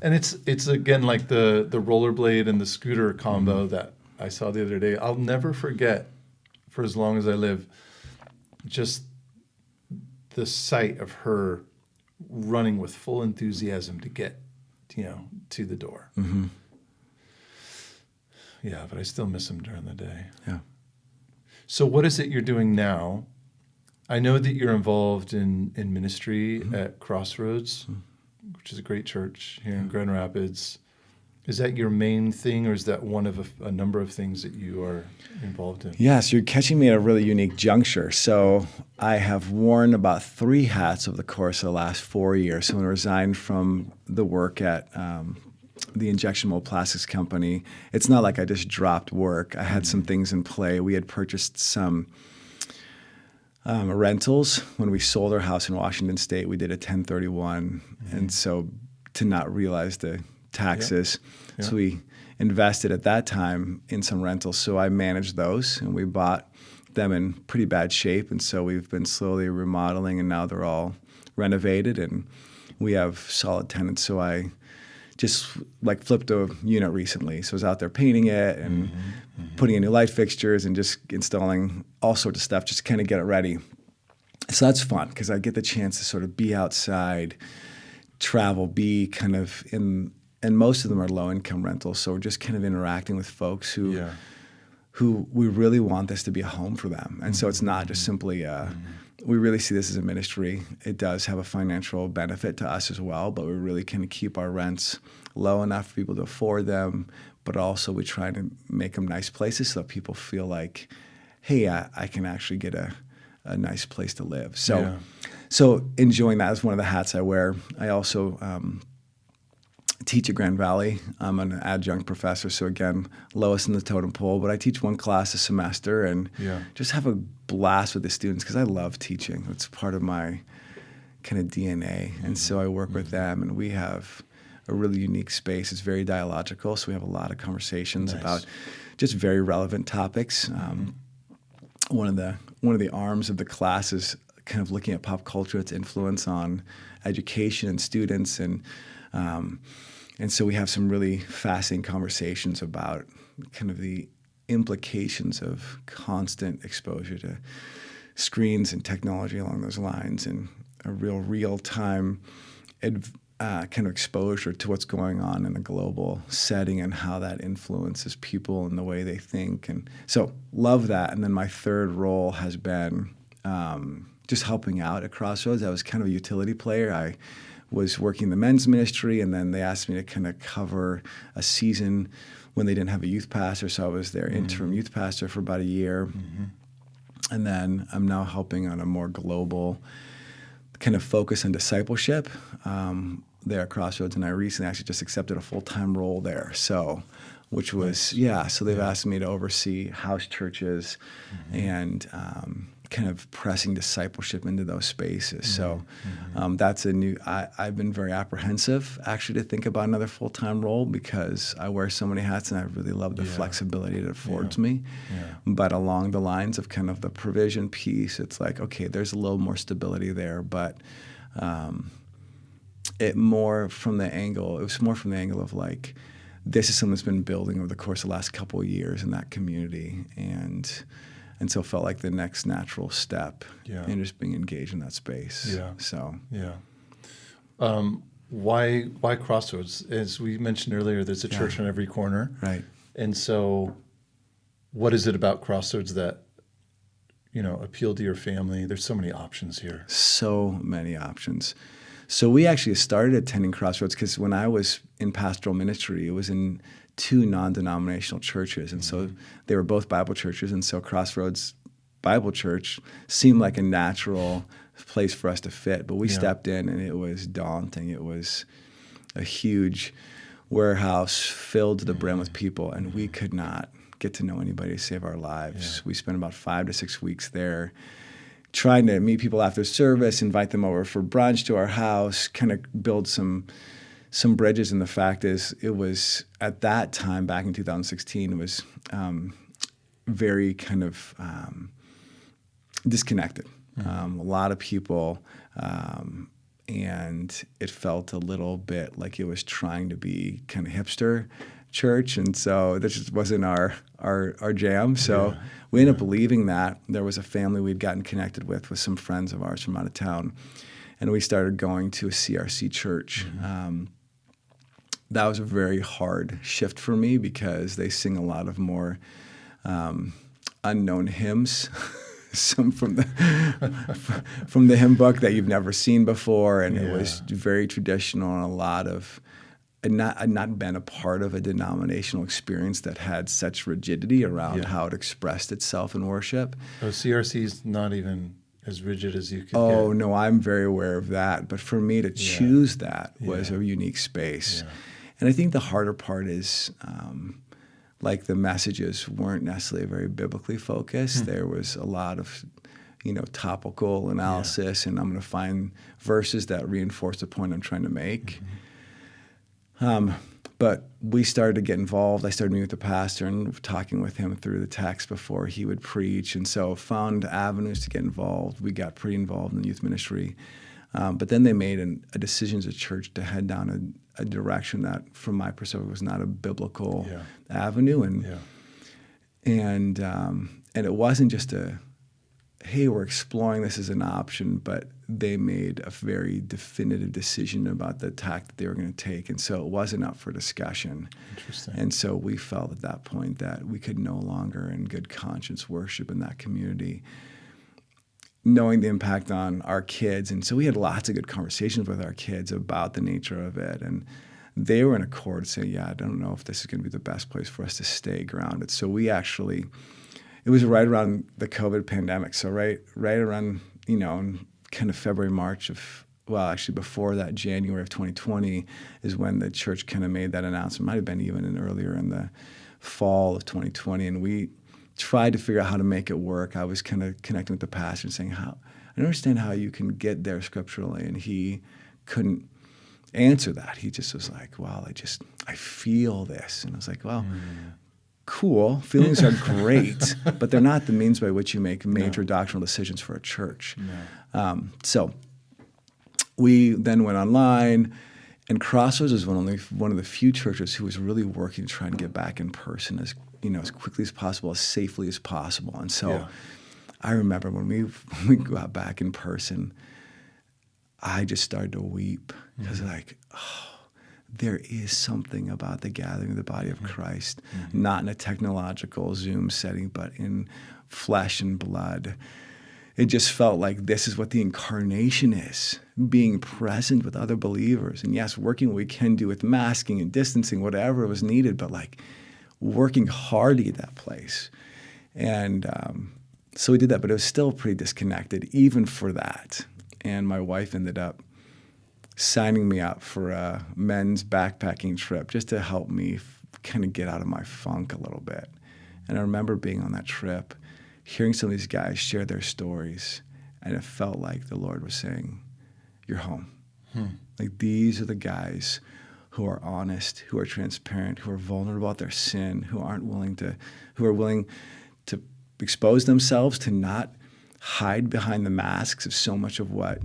Speaker 1: And it's again, like the rollerblade and the scooter combo that I saw the other day. I'll never forget, for as long as I live, just the sight of her running with full enthusiasm to get, you know, to the door. Yeah, but I still miss them during the day.
Speaker 2: Yeah.
Speaker 1: So what is it you're doing now? I know that you're involved in ministry at Crossroads, which is a great church here in Grand Rapids. Is that your main thing, or is that one of a number of things that you are involved in?
Speaker 2: Yes, you're catching me at a really unique juncture. So I have worn about 3 hats over the course of the last 4 years. So when I resigned from the work at the injection mold plastics company, it's not like I just dropped work. I had some things in play. We had purchased some rentals. When we sold our house in Washington State, we did a 1031. And so to not realize the taxes. Yeah. So we invested at that time in some rentals. So I managed those, and we bought them in pretty bad shape. And so we've been slowly remodeling, and now they're all renovated, and we have solid tenants. So I just like flipped a unit recently. So I was out there painting it and putting in new light fixtures and just installing all sorts of stuff just to kind of get it ready. So that's fun because I get the chance to sort of be outside, travel, be kind of in, and most of them are low-income rentals. So we're just kind of interacting with folks who we really want this to be a home for them. And so it's not just simply we really see this as a ministry. It does have a financial benefit to us as well, but we really kind of keep our rents low enough for people to afford them, but also we try to make them nice places so that people feel like, hey, I can actually get a nice place to live. So enjoying that is one of the hats I wear. I also teach at Grand Valley. I'm an adjunct professor, so again, lowest in the totem pole, but I teach one class a semester and just have a blast with the students because I love teaching. It's part of my kind of DNA. And so I work with them, and we have a really unique space. It's very dialogical, so we have a lot of conversations about just very relevant topics. One of the arms of the class is kind of looking at pop culture, its influence on education and students, and so we have some really fascinating conversations about kind of the implications of constant exposure to screens and technology along those lines, and a real-time kind of exposure to what's going on in a global setting and how that influences people and the way they think. And so love that. And then my third role has been just helping out at Crossroads. I was kind of a utility player. I was working the men's ministry, and then they asked me to kind of cover a season when they didn't have a youth pastor, so I was their interim youth pastor for about a year. And then I'm now helping on a more global kind of focus on discipleship there at Crossroads, and I recently actually just accepted a full-time role there. So, which was, so they've asked me to oversee house churches and kind of pressing discipleship into those spaces. So that's a new, I've been very apprehensive actually to think about another full-time role because I wear so many hats and I really love the flexibility it affords me. But along the lines of kind of the provision piece, it's like, okay, there's a little more stability there, but it was more from the angle of like, this is something that's been building over the course of the last couple of years in that community, and so it felt like the next natural step in just being engaged in that space.
Speaker 1: Why Crossroads? As we mentioned earlier, there's a church on every corner.
Speaker 2: Right.
Speaker 1: And so what is it about Crossroads that, appealed to your family? There's so many options here.
Speaker 2: So many options. So we actually started attending Crossroads because when I was in pastoral ministry, it was in 2 non-denominational churches. And so they were both Bible churches. And so Crossroads Bible Church seemed like a natural place for us to fit. But we stepped in and it was daunting. It was a huge warehouse filled to the brim with people. And we could not get to know anybody to save our lives. We spent about 5 to 6 weeks there trying to meet people after service, invite them over for brunch to our house, kind of build some bridges. And the fact is, it was at that time, back in 2016, it was very kind of disconnected. A lot of people, and it felt a little bit like it was trying to be kind of hipster church, and so this just wasn't our jam. So we ended up leaving that. There was a family we'd gotten connected with some friends of ours from out of town, and we started going to a CRC church. That was a very hard shift for me because they sing a lot of more unknown hymns, some from the hymn book that you've never seen before, and it was very traditional and a lot of. I'd not been a part of a denominational experience that had such rigidity around how it expressed itself in worship.
Speaker 1: So CRC's not even as rigid as you could get.
Speaker 2: Oh, no, I'm very aware of that. But for me to choose that was a unique space. And I think the harder part is, like the messages weren't necessarily very biblically focused. There was a lot of, topical analysis, and I'm going to find verses that reinforce the point I'm trying to make. But we started to get involved. I started meeting with the pastor and talking with him through the text before he would preach. And so found avenues to get involved. We got pretty involved in the youth ministry. But then they made a decision as a church to head down a direction that, from my perspective, was not a biblical avenue. And it wasn't just hey, we're exploring this as an option, but they made a very definitive decision about the tack that they were going to take. And so it wasn't up for discussion.
Speaker 1: Interesting.
Speaker 2: And so we felt at that point that we could no longer in good conscience worship in that community, knowing the impact on our kids. And so we had lots of good conversations with our kids about the nature of it. And they were in accord saying, I don't know if this is going to be the best place for us to stay grounded. So we actually, it was right around the COVID pandemic. So right around, in kind of February, March actually before that, January of 2020 is when the church kind of made that announcement. Might have been even earlier in the fall of 2020. And we tried to figure out how to make it work. I was kind of connecting with the pastor and saying, I don't understand how you can get there scripturally. And he couldn't answer that. He just was like, well, I feel this. And I was like, well, cool. Feelings are great, but they're not the means by which you make major doctrinal decisions for a church. No. So we then went online, and Crossroads was one of the few churches who was really working to try and get back in person as quickly as possible, as safely as possible. And so I remember when we got back in person, I just started to weep because there is something about the gathering of the body of Christ, not in a technological Zoom setting, but in flesh and blood. It just felt like this is what the incarnation is, being present with other believers. And yes, working what we can do with masking and distancing, whatever was needed, but like working hard to get that place. And so we did that, but it was still pretty disconnected, even for that. And my wife ended up signing me up for a men's backpacking trip just to help me kind of get out of my funk a little bit. And I remember being on that trip, hearing some of these guys share their stories, and it felt like the Lord was saying, you're home. Like, these are the guys who are honest, who are transparent, who are vulnerable about their sin, who are willing to expose themselves, to not hide behind the masks of so much of what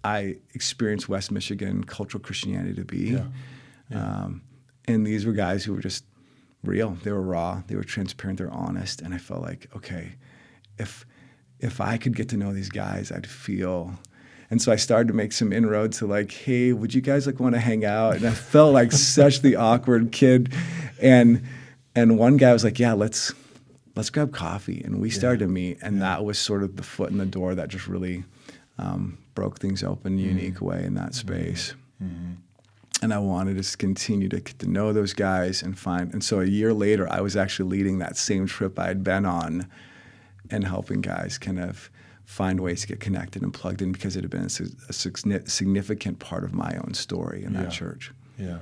Speaker 2: I experienced West Michigan cultural Christianity to be. And these were guys who were just real. They were raw. They were transparent. They were honest. And I felt like, okay, if I could get to know these guys, I'd feel. And so I started to make some inroads to like, hey, would you guys want to hang out? And I felt like such the awkward kid. And one guy was like, yeah, let's grab coffee. And we started to meet. And that was sort of the foot in the door that just really broke things open in a unique way in that space. And I wanted to continue to get to know those guys and so a year later, I was actually leading that same trip I had been on and helping guys kind of find ways to get connected and plugged in, because it had been a significant part of my own story in that church. Yeah.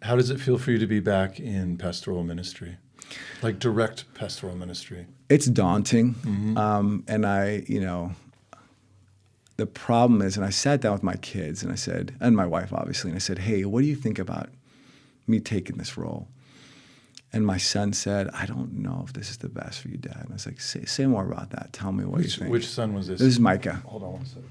Speaker 1: How does it feel for you to be back in pastoral ministry, like direct pastoral ministry?
Speaker 2: It's daunting. And the problem is, and I sat down with my kids and I said, and my wife obviously, and I said, hey, what do you think about me taking this role? And my son said, I don't know if this is the best for you, Dad. And I was like, say more about that. Tell me what you think.
Speaker 1: Which son was this?
Speaker 2: This is Micah.
Speaker 1: Hold on one second.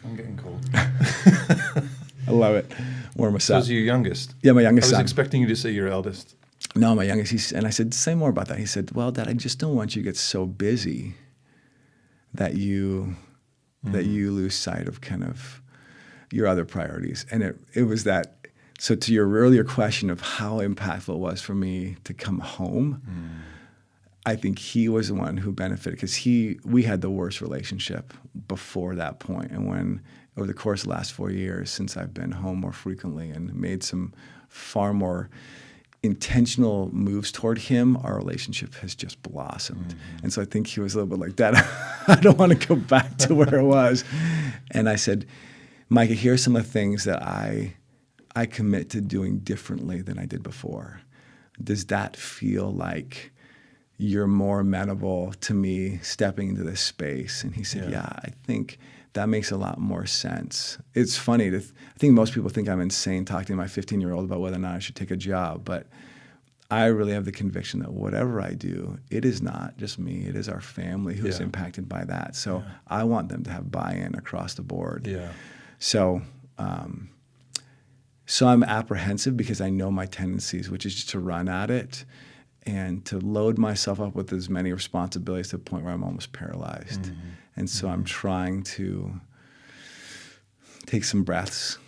Speaker 1: I'm getting cold.
Speaker 2: I love it. Warm us up.
Speaker 1: So is your youngest?
Speaker 2: Yeah, my youngest son.
Speaker 1: I was expecting you to say your eldest.
Speaker 2: No, my youngest. And I said, say more about that. He said, well, Dad, I just don't want you to get so busy that you lose sight of kind of your other priorities. And it was that. So to your earlier question of how impactful it was for me to come home, I think he was the one who benefited, because we had the worst relationship before that point. And when over the course of the last 4 years, since I've been home more frequently and made some far more intentional moves toward him, our relationship has just blossomed. And so I think he was a little bit like, Dad, I don't want to go back to where it was. And I said, Micah, here are some of the things that I commit to doing differently than I did before. Does that feel like you're more amenable to me stepping into this space? And he said, yeah, I think that makes a lot more sense. It's funny. I think most people think I'm insane talking to my 15-year-old about whether or not I should take a job, but I really have the conviction that whatever I do, it is not just me, it is our family who's impacted by that. So I want them to have buy-in across the board.
Speaker 1: Yeah.
Speaker 2: So so I'm apprehensive because I know my tendencies, which is just to run at it and to load myself up with as many responsibilities to the point where I'm almost paralyzed.
Speaker 1: Mm-hmm.
Speaker 2: And so I'm trying to take some breaths.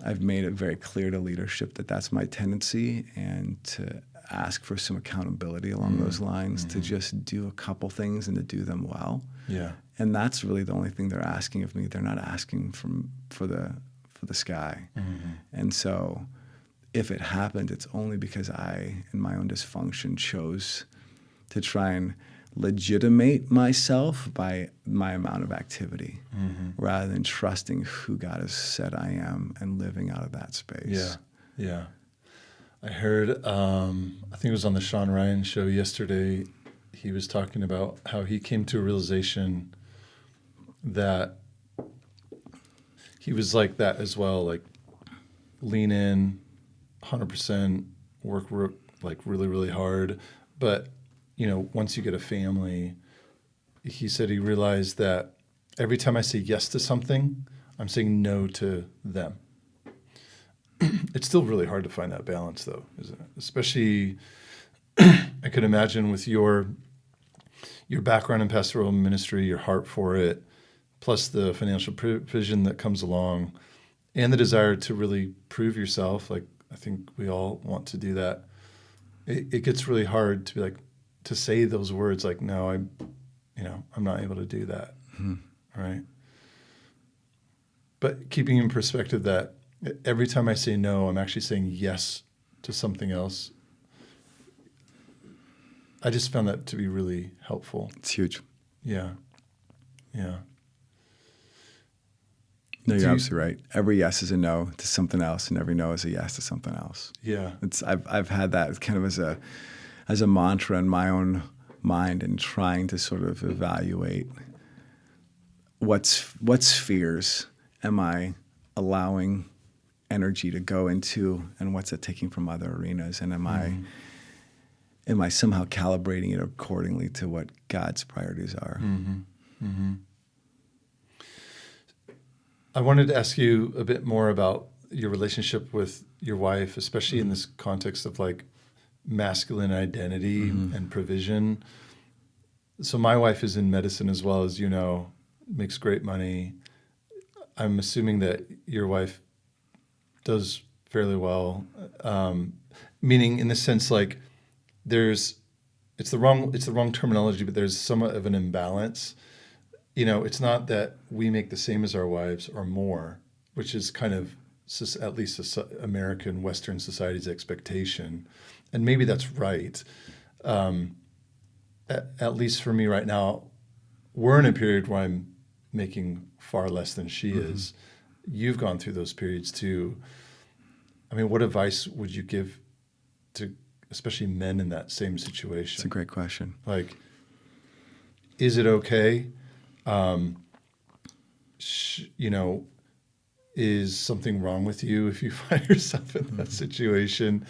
Speaker 2: I've made it very clear to leadership that that's my tendency, and to ask for some accountability along those lines, to just do a couple things and to do them well.
Speaker 1: Yeah.
Speaker 2: And that's really the only thing they're asking of me. They're not asking for the sky.
Speaker 1: Mm-hmm.
Speaker 2: And so if it happened, it's only because I, in my own dysfunction, chose to try and legitimate myself by my amount of activity, rather than trusting who God has said I am and living out of that space.
Speaker 1: Yeah, yeah. I heard, I think it was on the Sean Ryan show yesterday, he was talking about how he came to a realization that he was like that as well, like lean in, 100%, work like really, really hard. But, you know, once you get a family, he said he realized that every time I say yes to something, I'm saying no to them. It's still really hard to find that balance, though, isn't it? Especially, I could imagine with your background in pastoral ministry, your heart for it, plus the financial provision that comes along, and the desire to really prove yourself. Like, I think we all want to do that. It gets really hard to be like, to say those words like, no, I'm not able to do that. Right? But keeping in perspective that every time I say no, I'm actually saying yes to something else. I just found that to be really helpful.
Speaker 2: It's huge.
Speaker 1: Yeah. Yeah.
Speaker 2: No, you're absolutely right. Every yes is a no to something else, and every no is a yes to something else.
Speaker 1: Yeah.
Speaker 2: I've had that kind of as a mantra in my own mind, and trying to sort of evaluate what spheres am I allowing energy to go into, and what's it taking from other arenas, and am I somehow calibrating it accordingly to what God's priorities are?
Speaker 1: I wanted to ask you a bit more about your relationship with your wife, especially in this context of like masculine identity and provision. So my wife is in medicine as well, as you know, makes great money. I'm assuming that your wife does fairly well, meaning in the sense like it's the wrong terminology, but there's somewhat of an imbalance. You know, it's not that we make the same as our wives or more, which is kind of at least American Western society's expectation. And maybe that's right. At least for me right now, we're in a period where I'm making far less than she is. You've gone through those periods too. I mean, what advice would you give to especially men in that same situation?
Speaker 2: It's a great question.
Speaker 1: Like, is it okay? Is something wrong with you if you find yourself in that situation?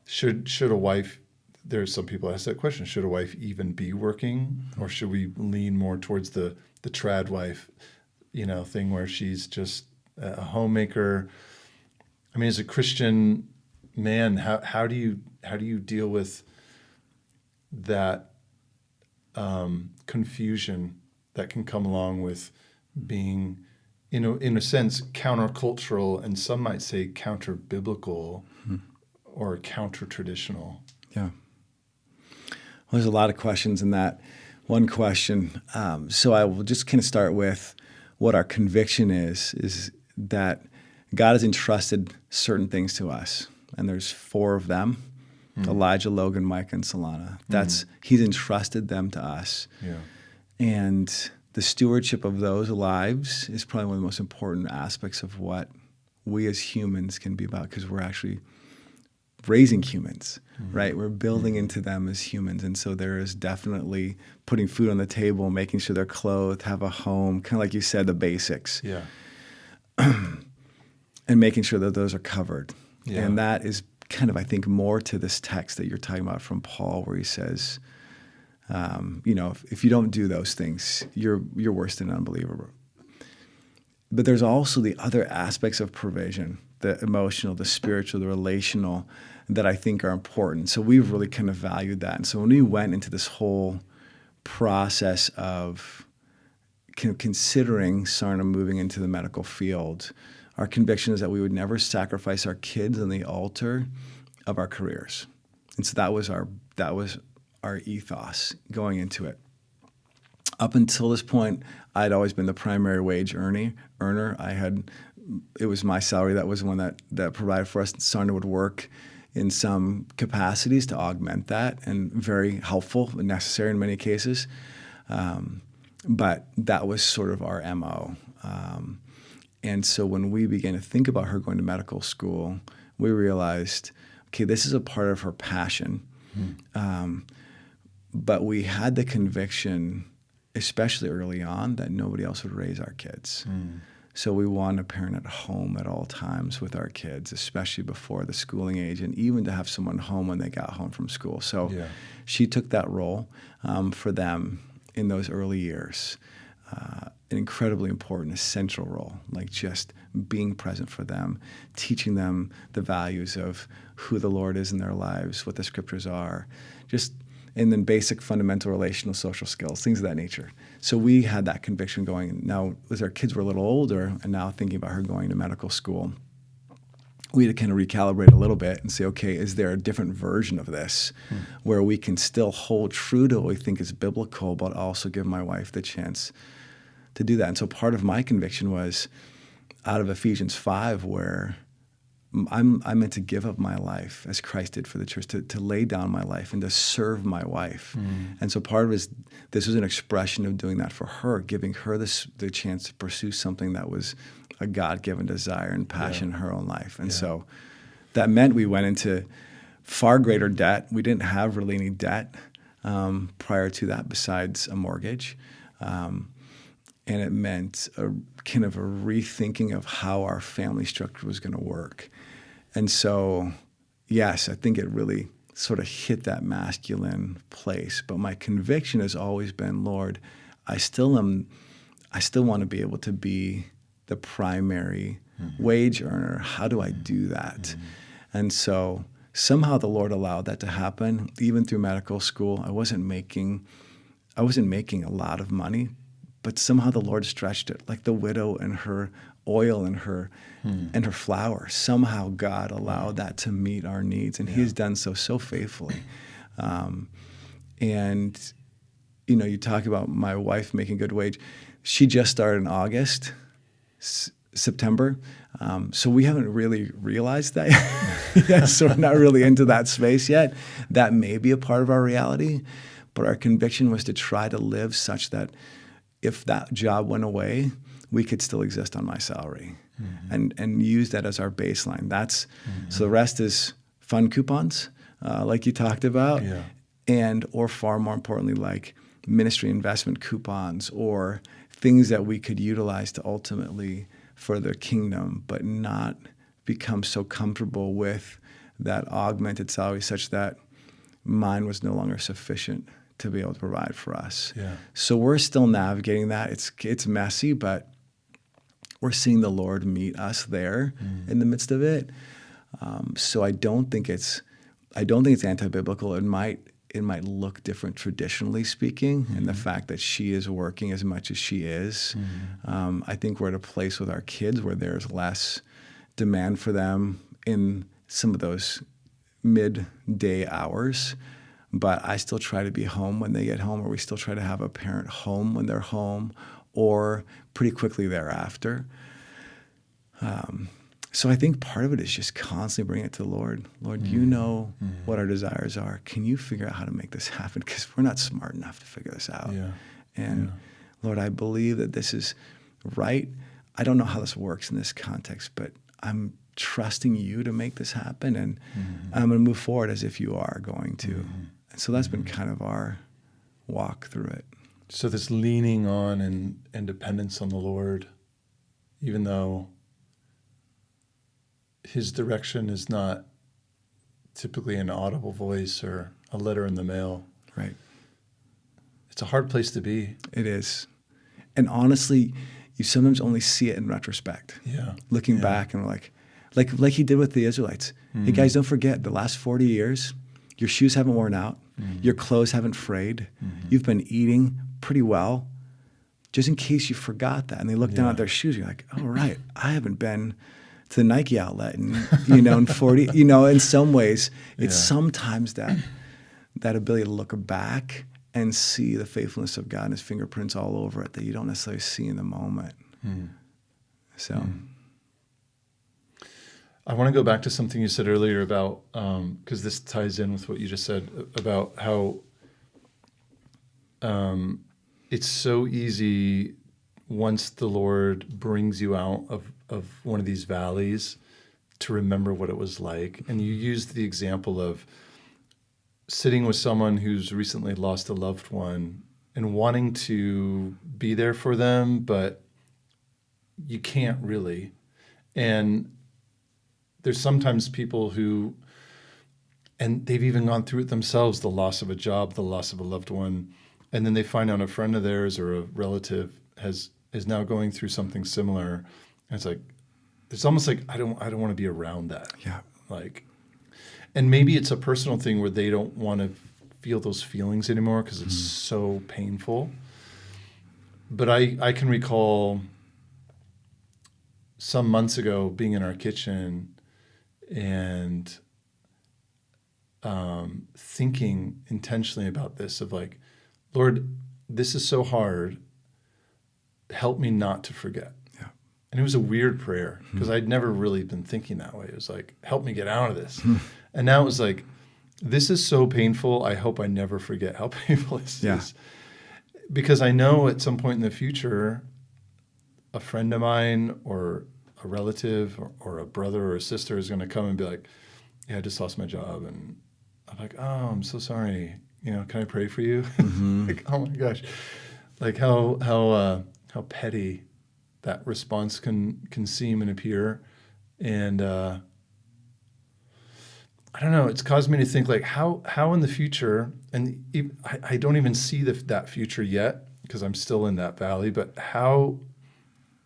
Speaker 1: Should a wife, there's some people ask that question, should a wife even be working? Or should we lean more towards the trad wife, thing where she's just a homemaker? I mean, as a Christian man, how do you deal with that confusion that can come along with being, in a sense, countercultural, and some might say counter-biblical or counter-traditional?
Speaker 2: Yeah. Well, there's a lot of questions in that one question. So I will just kind of start with what our conviction is that God has entrusted certain things to us, and there's 4 of them: Elijah, Logan, Micah, and Solana. He's entrusted them to us.
Speaker 1: Yeah.
Speaker 2: And the stewardship of those lives is probably one of the most important aspects of what we as humans can be about, because we're actually raising humans, right? We're building into them as humans. And so there is definitely putting food on the table, making sure they're clothed, have a home, kind of like you said, the basics.
Speaker 1: Yeah.
Speaker 2: And making sure that those are covered.
Speaker 1: Yeah.
Speaker 2: And that is kind of, I think, more to this text that you're talking about from Paul, where he says, if you don't do those things, you're worse than an unbeliever. But there's also the other aspects of provision, the emotional, the spiritual, the relational, that I think are important. So we've really kind of valued that. And so when we went into this whole process of kind of considering Sarna moving into the medical field, our conviction is that we would never sacrifice our kids on the altar of our careers. And so that was our ethos going into it. Up until this point, I'd always been the primary wage earner. It was my salary that was the one that provided for us. Sarna would work in some capacities to augment that, and very helpful and necessary in many cases. But that was sort of our MO. And so when we began to think about her going to medical school, we realized, okay, this is a part of her passion. But we had the conviction, especially early on, that nobody else would raise our kids. So we want a parent at home at all times with our kids, especially before the schooling age, and even to have someone home when they got home from school. So she took that role for them in those early years. An incredibly important, essential role, like just being present for them, teaching them the values of who the Lord is in their lives, what the scriptures are, and then basic fundamental relational social skills, things of that nature. So we had that conviction going. Now, as our kids were a little older and now thinking about her going to medical school, we had to kind of recalibrate a little bit and say, okay, is there a different version of this where we can still hold true to what we think is biblical, but also give my wife the chance to do that? And so part of my conviction was out of Ephesians 5, where I'm meant to give up my life as Christ did for the church, to lay down my life and to serve my wife. And so part of it is, this was an expression of doing that for her, giving her the chance to pursue something that was a God-given desire and passion in her own life. And so that meant we went into far greater debt. We didn't have really any debt prior to that besides a mortgage. And it meant a kind of a rethinking of how our family structure was going to work. And so, yes, I think it really sort of hit that masculine place. But my conviction has always been, Lord, I still want to be able to be the primary wage earner. How do I do that? And so somehow the Lord allowed that to happen. Even through medical school, I wasn't making a lot of money, but somehow the Lord stretched it, like the widow and her oil and her flour. Somehow God allowed that to meet our needs, and He has done so faithfully. And you talk about my wife making good wage. She just started in August, September, so we haven't really realized that yet. So we're not really into that space yet. That may be a part of our reality, but our conviction was to try to live such that if that job went away, we could still exist on my salary, and use that as our baseline. So the rest is fun coupons, like you talked about, or far more importantly, like ministry investment coupons or things that we could utilize to ultimately further the kingdom, but not become so comfortable with that augmented salary such that mine was no longer sufficient to be able to provide for us. So we're still navigating that. It's messy, but we're seeing the Lord meet us there in the midst of it. So I don't think it's anti-biblical. It might look different traditionally speaking, and the fact that she is working as much as she is. I think we're at a place with our kids where there's less demand for them in some of those midday hours. But I still try to be home when they get home, or we still try to have a parent home when they're home, or pretty quickly thereafter. So I think part of it is just constantly bringing it to the Lord. Lord, you know what our desires are. Can you figure out how to make this happen? Because we're not smart enough to figure this out. Lord, I believe that this is right. I don't know how this works in this context, but I'm trusting you to make this happen, and I'm going to move forward as if you are going to. And so that's been kind of our walk through it.
Speaker 1: So this leaning on and dependence on the Lord, even though His direction is not typically an audible voice or a letter in the mail.
Speaker 2: Right.
Speaker 1: It's a hard place to be.
Speaker 2: It is. And honestly, you sometimes only see it in retrospect.
Speaker 1: Yeah.
Speaker 2: Looking back and like he did with the Israelites. Hey guys, don't forget the last 40 years, your shoes haven't worn out, your clothes haven't frayed, you've been eating pretty well. Just in case you forgot that. And they look down at their shoes, you're like, oh right, I haven't been to the Nike outlet and in 40, in some ways, it's sometimes that ability to look back and see the faithfulness of God and his fingerprints all over it that you don't necessarily see in the moment. So
Speaker 1: I want to go back to something you said earlier about, because this ties in with what you just said about how it's so easy once the Lord brings you out of one of these valleys to remember what it was like. And you used the example of sitting with someone who's recently lost a loved one and wanting to be there for them, but you can't really. And there's sometimes people who, and they've even gone through it themselves, the loss of a job, the loss of a loved one, and then they find out a friend of theirs or a relative is now going through something similar. And it's like, it's almost like I don't want to be around that.
Speaker 2: yeah,
Speaker 1: Like, and maybe it's a personal thing where they don't want to feel those feelings anymore because it's so painful. But I can recall some months ago being in our kitchen and thinking intentionally about this of like, Lord, this is so hard. Help me not to forget.
Speaker 2: yeah,
Speaker 1: And it was a weird prayer because I'd never really been thinking that way. It was like, help me get out of this. And now it was like, this is so painful. I hope I never forget how painful this is. Because I know at some point in the future, a friend of mine or a relative or a brother or a sister is going to come and be like, yeah, I just lost my job. And I'm like, oh, I'm so sorry. Can I pray for you? Like, oh my gosh. Like how petty that response can seem and appear. And I don't know, it's caused me to think like how in the future, and I don't even see that future yet because I'm still in that valley, but how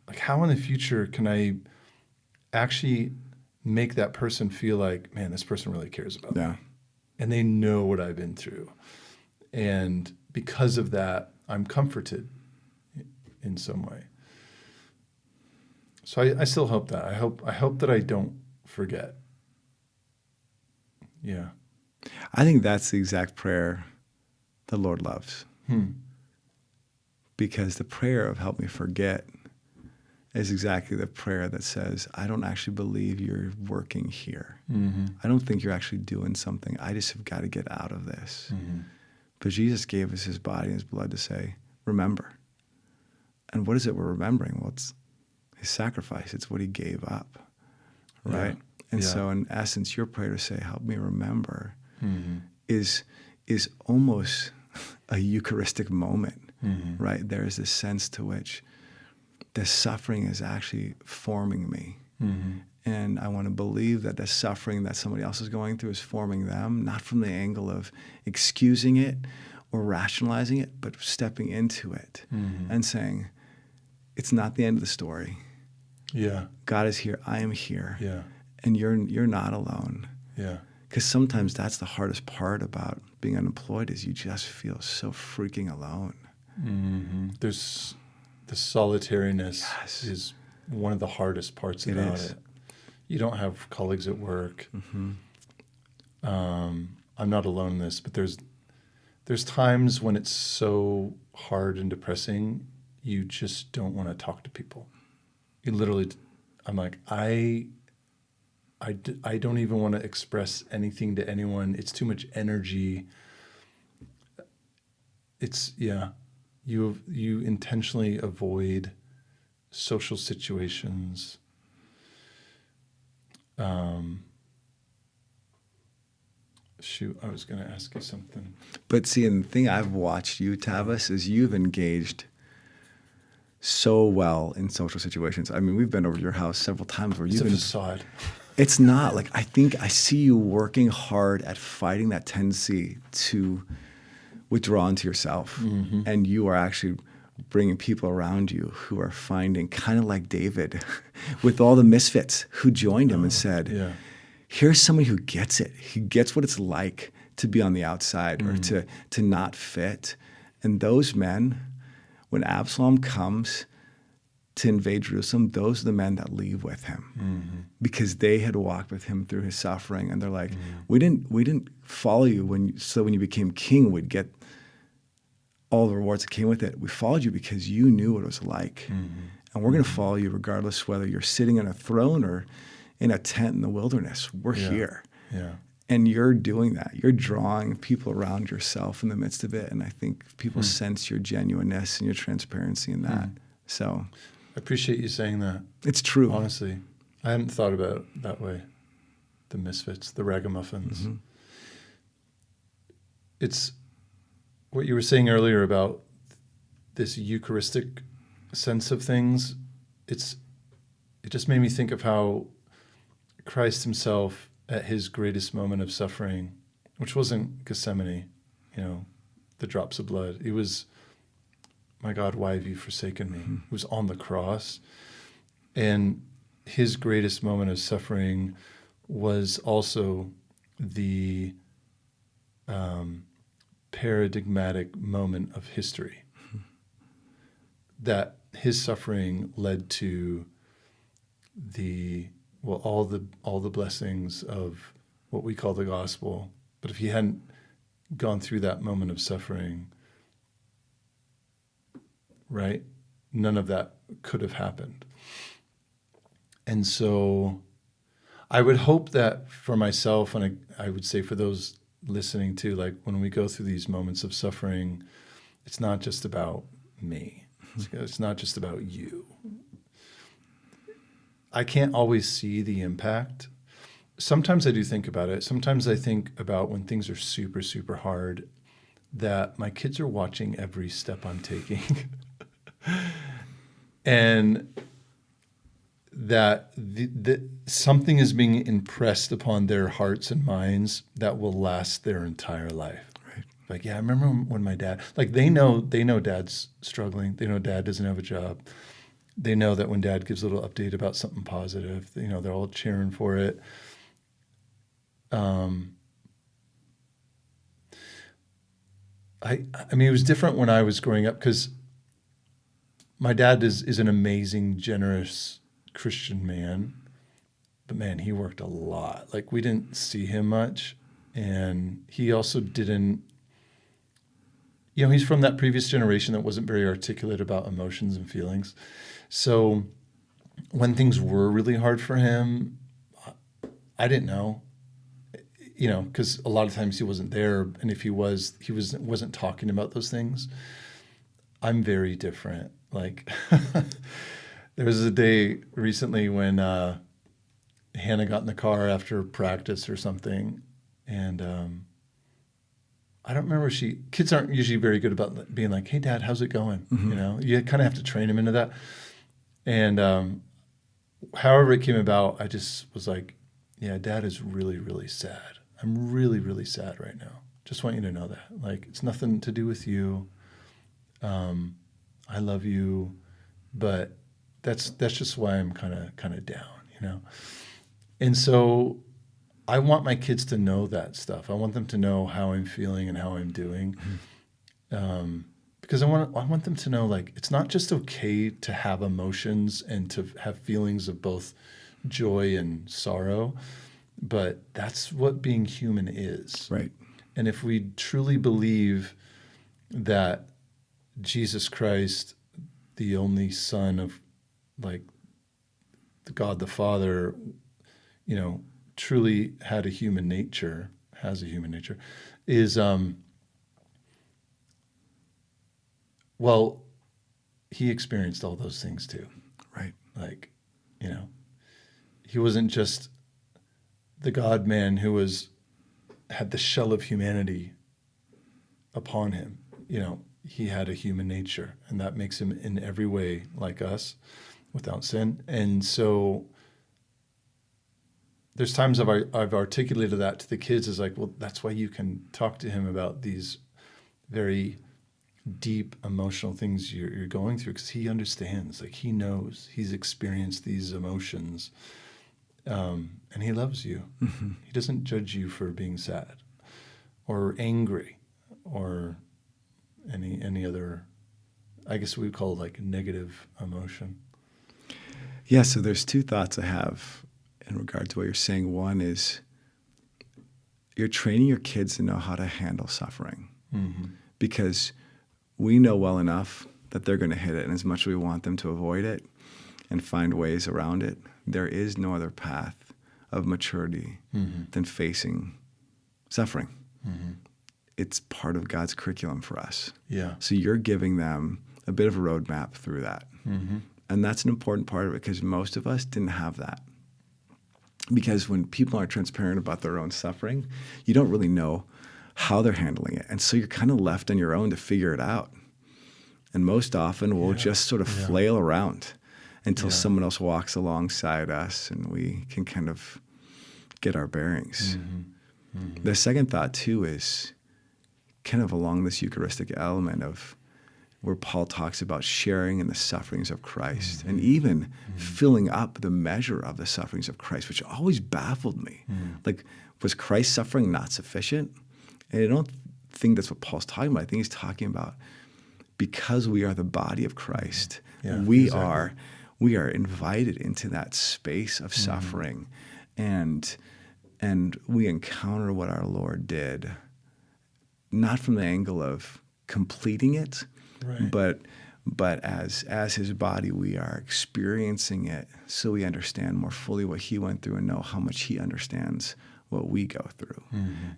Speaker 1: in the future can I actually make that person feel like, man, this person really cares about me. And they know what I've been through. And because of that, I'm comforted in some way. So I still hope that. I hope that I don't forget. Yeah.
Speaker 2: I think that's the exact prayer the Lord loves. Because the prayer of help me forget is exactly the prayer that says, I don't actually believe you're working here. I don't think you're actually doing something. I just have got to get out of this. But Jesus gave us his body and his blood to say, remember. And what is it we're remembering? Well, it's his sacrifice. It's what he gave up, right? And so in essence, your prayer to say, help me remember, is almost a Eucharistic moment, right? There is this sense to which the suffering is actually forming me. And I want to believe that the suffering that somebody else is going through is forming them, not from the angle of excusing it or rationalizing it, but stepping into it and saying, it's not the end of the story.
Speaker 1: Yeah.
Speaker 2: God is here. I am here.
Speaker 1: Yeah.
Speaker 2: And you're not alone.
Speaker 1: Yeah.
Speaker 2: Because sometimes that's the hardest part about being unemployed is you just feel so freaking alone.
Speaker 1: There's the solitariness is one of the hardest parts about it. You don't have colleagues at work. I'm not alone in this, but there's times when it's so hard and depressing, you just don't want to talk to people. You literally, I'm like, I don't even want to express anything to anyone. It's too much energy. You intentionally avoid social situations. Shoot, I was going to ask you something.
Speaker 2: But see, and the thing I've watched you, Tavis, is you've engaged so well in social situations. I mean, we've been over to your house several times where
Speaker 1: It's
Speaker 2: you've
Speaker 1: a
Speaker 2: been...
Speaker 1: facade.
Speaker 2: It's not. Like, I think I see you working hard at fighting that tendency to withdraw into yourself.
Speaker 1: Mm-hmm.
Speaker 2: And you are actually bringing people around you who are finding, kind of like David, with all the misfits who joined him and said,
Speaker 1: Yeah.
Speaker 2: here's somebody who gets it. He gets what it's like to be on the outside or to not fit. And those men, when Absalom comes to invade Jerusalem, those are the men that leave with him because they had walked with him through his suffering. And they're like, we didn't follow you when you became king, we'd get all the rewards that came with it. We followed you because you knew what it was like. And we're going to follow you regardless whether you're sitting on a throne or in a tent in the wilderness. We're here.
Speaker 1: Yeah.
Speaker 2: And you're doing that. You're drawing people around yourself in the midst of it. And I think people sense your genuineness and your transparency in that. So
Speaker 1: I appreciate you saying that.
Speaker 2: it's true.
Speaker 1: Honestly, I hadn't thought about it that way. The misfits, the ragamuffins. It's what you were saying earlier about this Eucharistic sense of things. It just made me think of how Christ himself, at his greatest moment of suffering, which wasn't Gethsemane, the drops of blood. It was, my God, why have you forsaken me? It was on the cross. And his greatest moment of suffering was also the paradigmatic moment of history. That his suffering led to all the blessings of what we call the gospel. But if he hadn't gone through that moment of suffering, right, none of that could have happened. And so I would hope that for myself, and I would say for those listening too, like when we go through these moments of suffering, it's not just about me. It's not just about you. I can't always see the impact. Sometimes I do think about it. Sometimes I think about when things are super, super hard, that my kids are watching every step I'm taking. And that something is being impressed upon their hearts and minds that will last their entire life.
Speaker 2: Right.
Speaker 1: Like, yeah, I remember when my dad, like they know dad's struggling. They know dad doesn't have a job. They know that when dad gives a little update about something positive, they're all cheering for it. I mean, it was different when I was growing up because my dad is an amazing, generous Christian man, but man, he worked a lot. Like we didn't see him much, and he also didn't. He's from that previous generation that wasn't very articulate about emotions and feelings. So when things were really hard for him, I didn't know. Because a lot of times he wasn't there, and if he wasn't talking about those things. I'm very different. Like there was a day recently when Hannah got in the car after practice or something, and I don't remember. Kids aren't usually very good about being like, "Hey, Dad, how's it going?" You kind of have to train them into that. And however it came about, I just was like, "Yeah, Dad is really, really sad. I'm really, really sad right now. Just want you to know that. Like, it's nothing to do with you. I love you, but that's just why I'm kind of down, And so I want my kids to know that stuff. I want them to know how I'm feeling and how I'm doing, because I want them to know, like, it's not just okay to have emotions and to have feelings of both joy and sorrow, but that's what being human is.
Speaker 2: Right.
Speaker 1: And if we truly believe that Jesus Christ, the only Son of, like, the God the Father, truly has a human nature, is, he experienced all those things too.
Speaker 2: Right.
Speaker 1: Like, he wasn't just the God-man who had the shell of humanity upon him. He had a human nature, and that makes him in every way like us without sin. And so there's times I've articulated that to the kids as like, well, that's why you can talk to him about these very deep emotional things you're going through, because he understands, like he knows, he's experienced these emotions, and he loves you. Mm-hmm. He doesn't judge you for being sad or angry or any other, I guess we would call it like negative emotion.
Speaker 2: Yeah, so there's two thoughts I have in regard to what you're saying. One is you're training your kids to know how to handle suffering, because we know well enough that they're going to hit it, and as much as we want them to avoid it and find ways around it, there is no other path of maturity than facing suffering. It's part of God's curriculum for us.
Speaker 1: Yeah.
Speaker 2: So you're giving them a bit of a roadmap through that. And that's an important part of it, because most of us didn't have that. Because when people aren't transparent about their own suffering, you don't really know how they're handling it. And so you're kind of left on your own to figure it out. And most often we'll just sort of flail around until someone else walks alongside us and we can kind of get our bearings. The second thought too is kind of along this Eucharistic element of where Paul talks about sharing in the sufferings of Christ and even filling up the measure of the sufferings of Christ, which always baffled me. Like, was Christ's suffering not sufficient? And I don't think that's what Paul's talking about. I think he's talking about because we are the body of Christ, we are invited into that space of suffering, and we encounter what our Lord did, not from the angle of completing it, but as his body, we are experiencing it so we understand more fully what he went through and know how much he understands what we go through.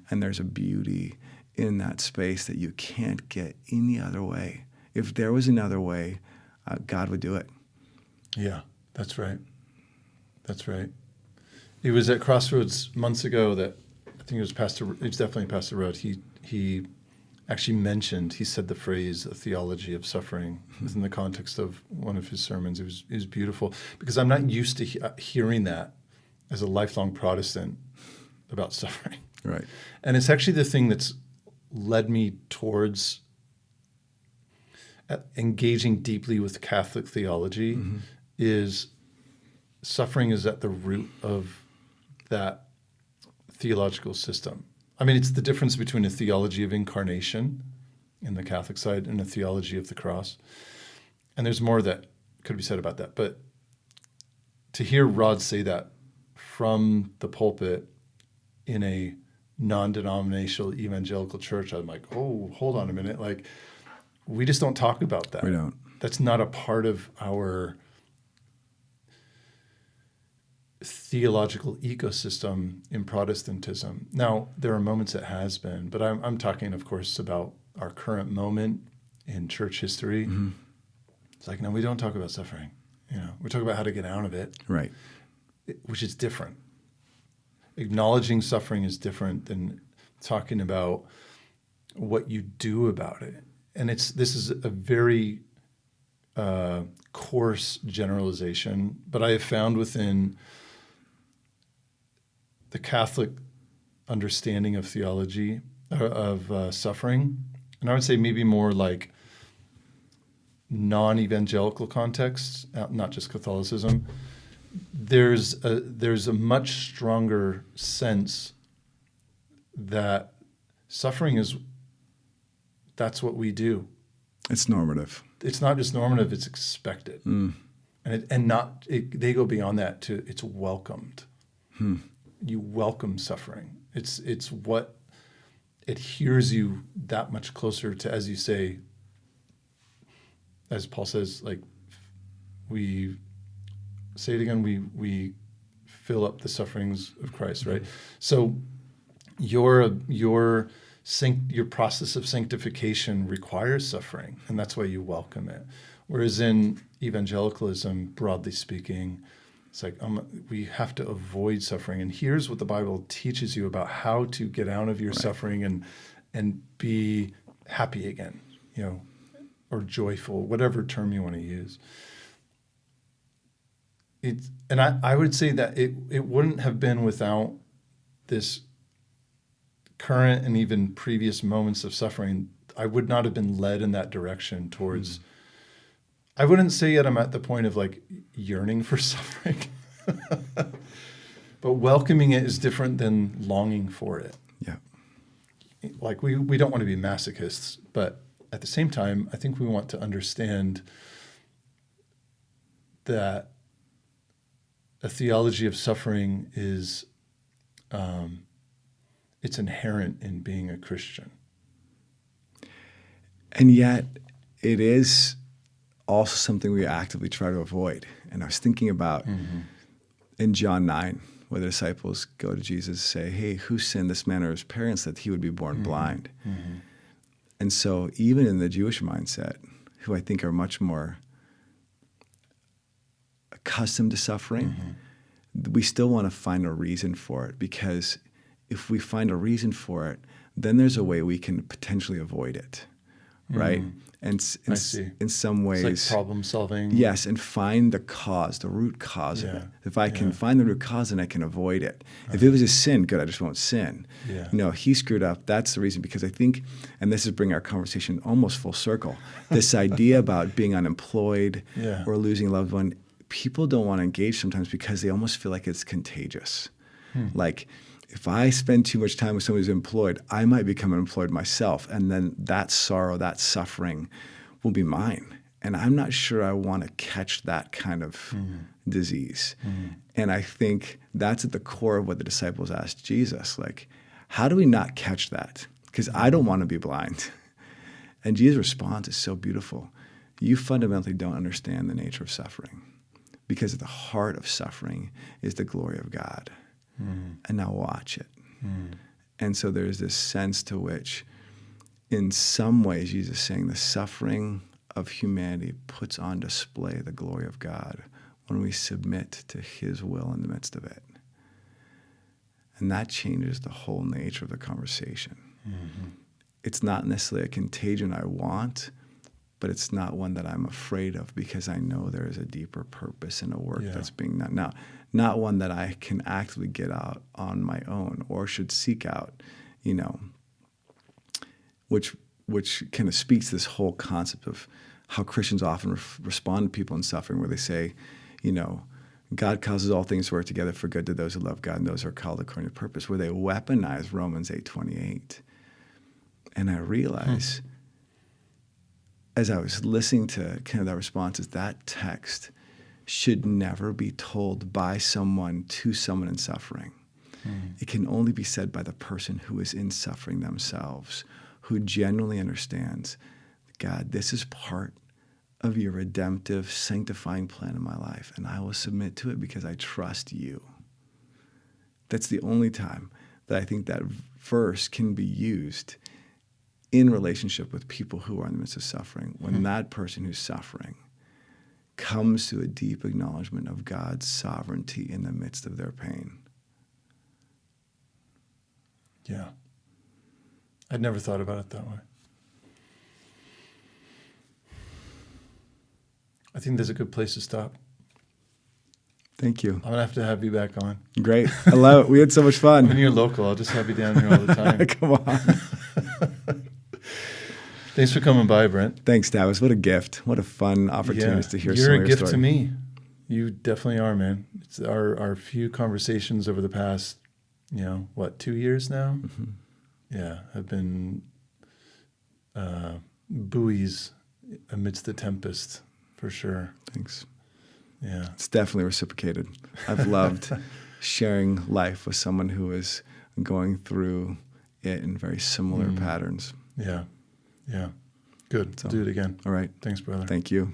Speaker 2: And there's a beauty in that space that you can't get any other way. If there was another way, God would do it.
Speaker 1: Yeah, that's right. That's right. It was at Crossroads months ago that I think it was definitely Pastor Rudd. He actually mentioned, he said the phrase, a theology of suffering within the context of one of his sermons. It was beautiful, because I'm not used to hearing that as a lifelong Protestant about suffering.
Speaker 2: Right.
Speaker 1: And it's actually the thing that's led me towards engaging deeply with Catholic theology, is suffering is at the root of that theological system. I mean, it's the difference between a theology of incarnation in the Catholic side and a theology of the cross. And there's more that could be said about that. But to hear Rod say that from the pulpit in a non-denominational evangelical church, I'm like, oh, hold on a minute. Like, we just don't talk about that.
Speaker 2: We don't.
Speaker 1: That's not a part of our theological ecosystem in Protestantism. Now, there are moments it has been, but I'm talking, of course, about our current moment in church history. It's like, no, we don't talk about suffering. We talk about how to get out of it,
Speaker 2: Right.
Speaker 1: Which is different. Acknowledging suffering is different than talking about what you do about it. And this is a very coarse generalization, but I have found within the Catholic understanding of theology, of suffering, and I would say maybe more like non-evangelical contexts, not just Catholicism, there's a much stronger sense that suffering that's what we do.
Speaker 2: It's normative.
Speaker 1: It's not just normative; it's expected, they go beyond that to it's welcomed. You welcome suffering. It's what adheres you that much closer to, as you say, as Paul says, like we say it again, we fill up the sufferings of Christ, right? So your process of sanctification requires suffering, and that's why you welcome it. Whereas in evangelicalism, broadly speaking, it's like we have to avoid suffering. And here's what the Bible teaches you about how to get out of your suffering and be happy again, or joyful, whatever term you want to use. and I would say that it wouldn't have been without this current and even previous moments of suffering. I would not have been led in that direction towards, I wouldn't say yet I'm at the point of like yearning for suffering, but welcoming it is different than longing for it.
Speaker 2: Yeah.
Speaker 1: Like we don't want to be masochists, but at the same time, I think we want to understand that a theology of suffering is, it's inherent in being a Christian.
Speaker 2: And yet it is also something we actively try to avoid. And I was thinking about in John 9, where the disciples go to Jesus and say, hey, who sinned, this man or his parents, that he would be born blind? And so even in the Jewish mindset, who I think are much more accustomed to suffering, we still want to find a reason for it, because if we find a reason for it, then there's a way we can potentially avoid it, right? And
Speaker 1: I see.
Speaker 2: In some ways,
Speaker 1: It's like problem solving.
Speaker 2: yes, and find the cause, the root cause of it. If I can find the root cause, then I can avoid it. Right. If it was a sin, good, I just won't sin.
Speaker 1: Yeah.
Speaker 2: No, he screwed up. That's the reason, because I think, and this is bringing our conversation almost full circle, this idea about being unemployed or losing a loved one, people don't want to engage sometimes because they almost feel like it's contagious. Like, if I spend too much time with someone who's employed, I might become unemployed myself. And then that sorrow, that suffering will be mine. And I'm not sure I want to catch that kind of disease. And I think that's at the core of what the disciples asked Jesus. Like, how do we not catch that? Because I don't want to be blind. And Jesus' response is so beautiful. You fundamentally don't understand the nature of suffering, because at the heart of suffering is the glory of God. And now watch it. And so there's this sense to which, in some ways, Jesus is saying the suffering of humanity puts on display the glory of God when we submit to his will in the midst of it. And that changes the whole nature of the conversation. It's not necessarily a contagion I want, but it's not one that I'm afraid of, because I know there is a deeper purpose in a work that's being done. Now, not one that I can actively get out on my own or should seek out, which kind of speaks to this whole concept of how Christians often respond to people in suffering, where they say, God causes all things to work together for good to those who love God and those who are called according to purpose, where they weaponize Romans 8:28. And I realize, as I was listening to kind of that response, is that text should never be told by someone to someone in suffering. It can only be said by the person who is in suffering themselves, who genuinely understands, God, this is part of your redemptive, sanctifying plan in my life, and I will submit to it because I trust you. That's the only time that I think that verse can be used in relationship with people who are in the midst of suffering, when that person who's suffering comes to a deep acknowledgement of God's sovereignty in the midst of their pain.
Speaker 1: Yeah. I'd never thought about it that way. I think there's a good place to stop.
Speaker 2: Thank you.
Speaker 1: I'm going to have you back on.
Speaker 2: Great. I love it. We had so much fun.
Speaker 1: When you're local, I'll just have you down here all the time.
Speaker 2: Come on.
Speaker 1: Thanks for coming by, Brent.
Speaker 2: Thanks, Tavis. What a gift. What a fun opportunity to hear some of
Speaker 1: You're
Speaker 2: your
Speaker 1: a gift
Speaker 2: story.
Speaker 1: to me. You definitely are, man. It's our few conversations over the past, 2 years now? Yeah, have been buoys amidst the tempest, for sure.
Speaker 2: Thanks.
Speaker 1: Yeah.
Speaker 2: It's definitely reciprocated. I've loved sharing life with someone who is going through it in very similar patterns.
Speaker 1: Yeah. Yeah. Good.
Speaker 2: So,
Speaker 1: Do it again.
Speaker 2: All right.
Speaker 1: Thanks, brother.
Speaker 2: Thank you.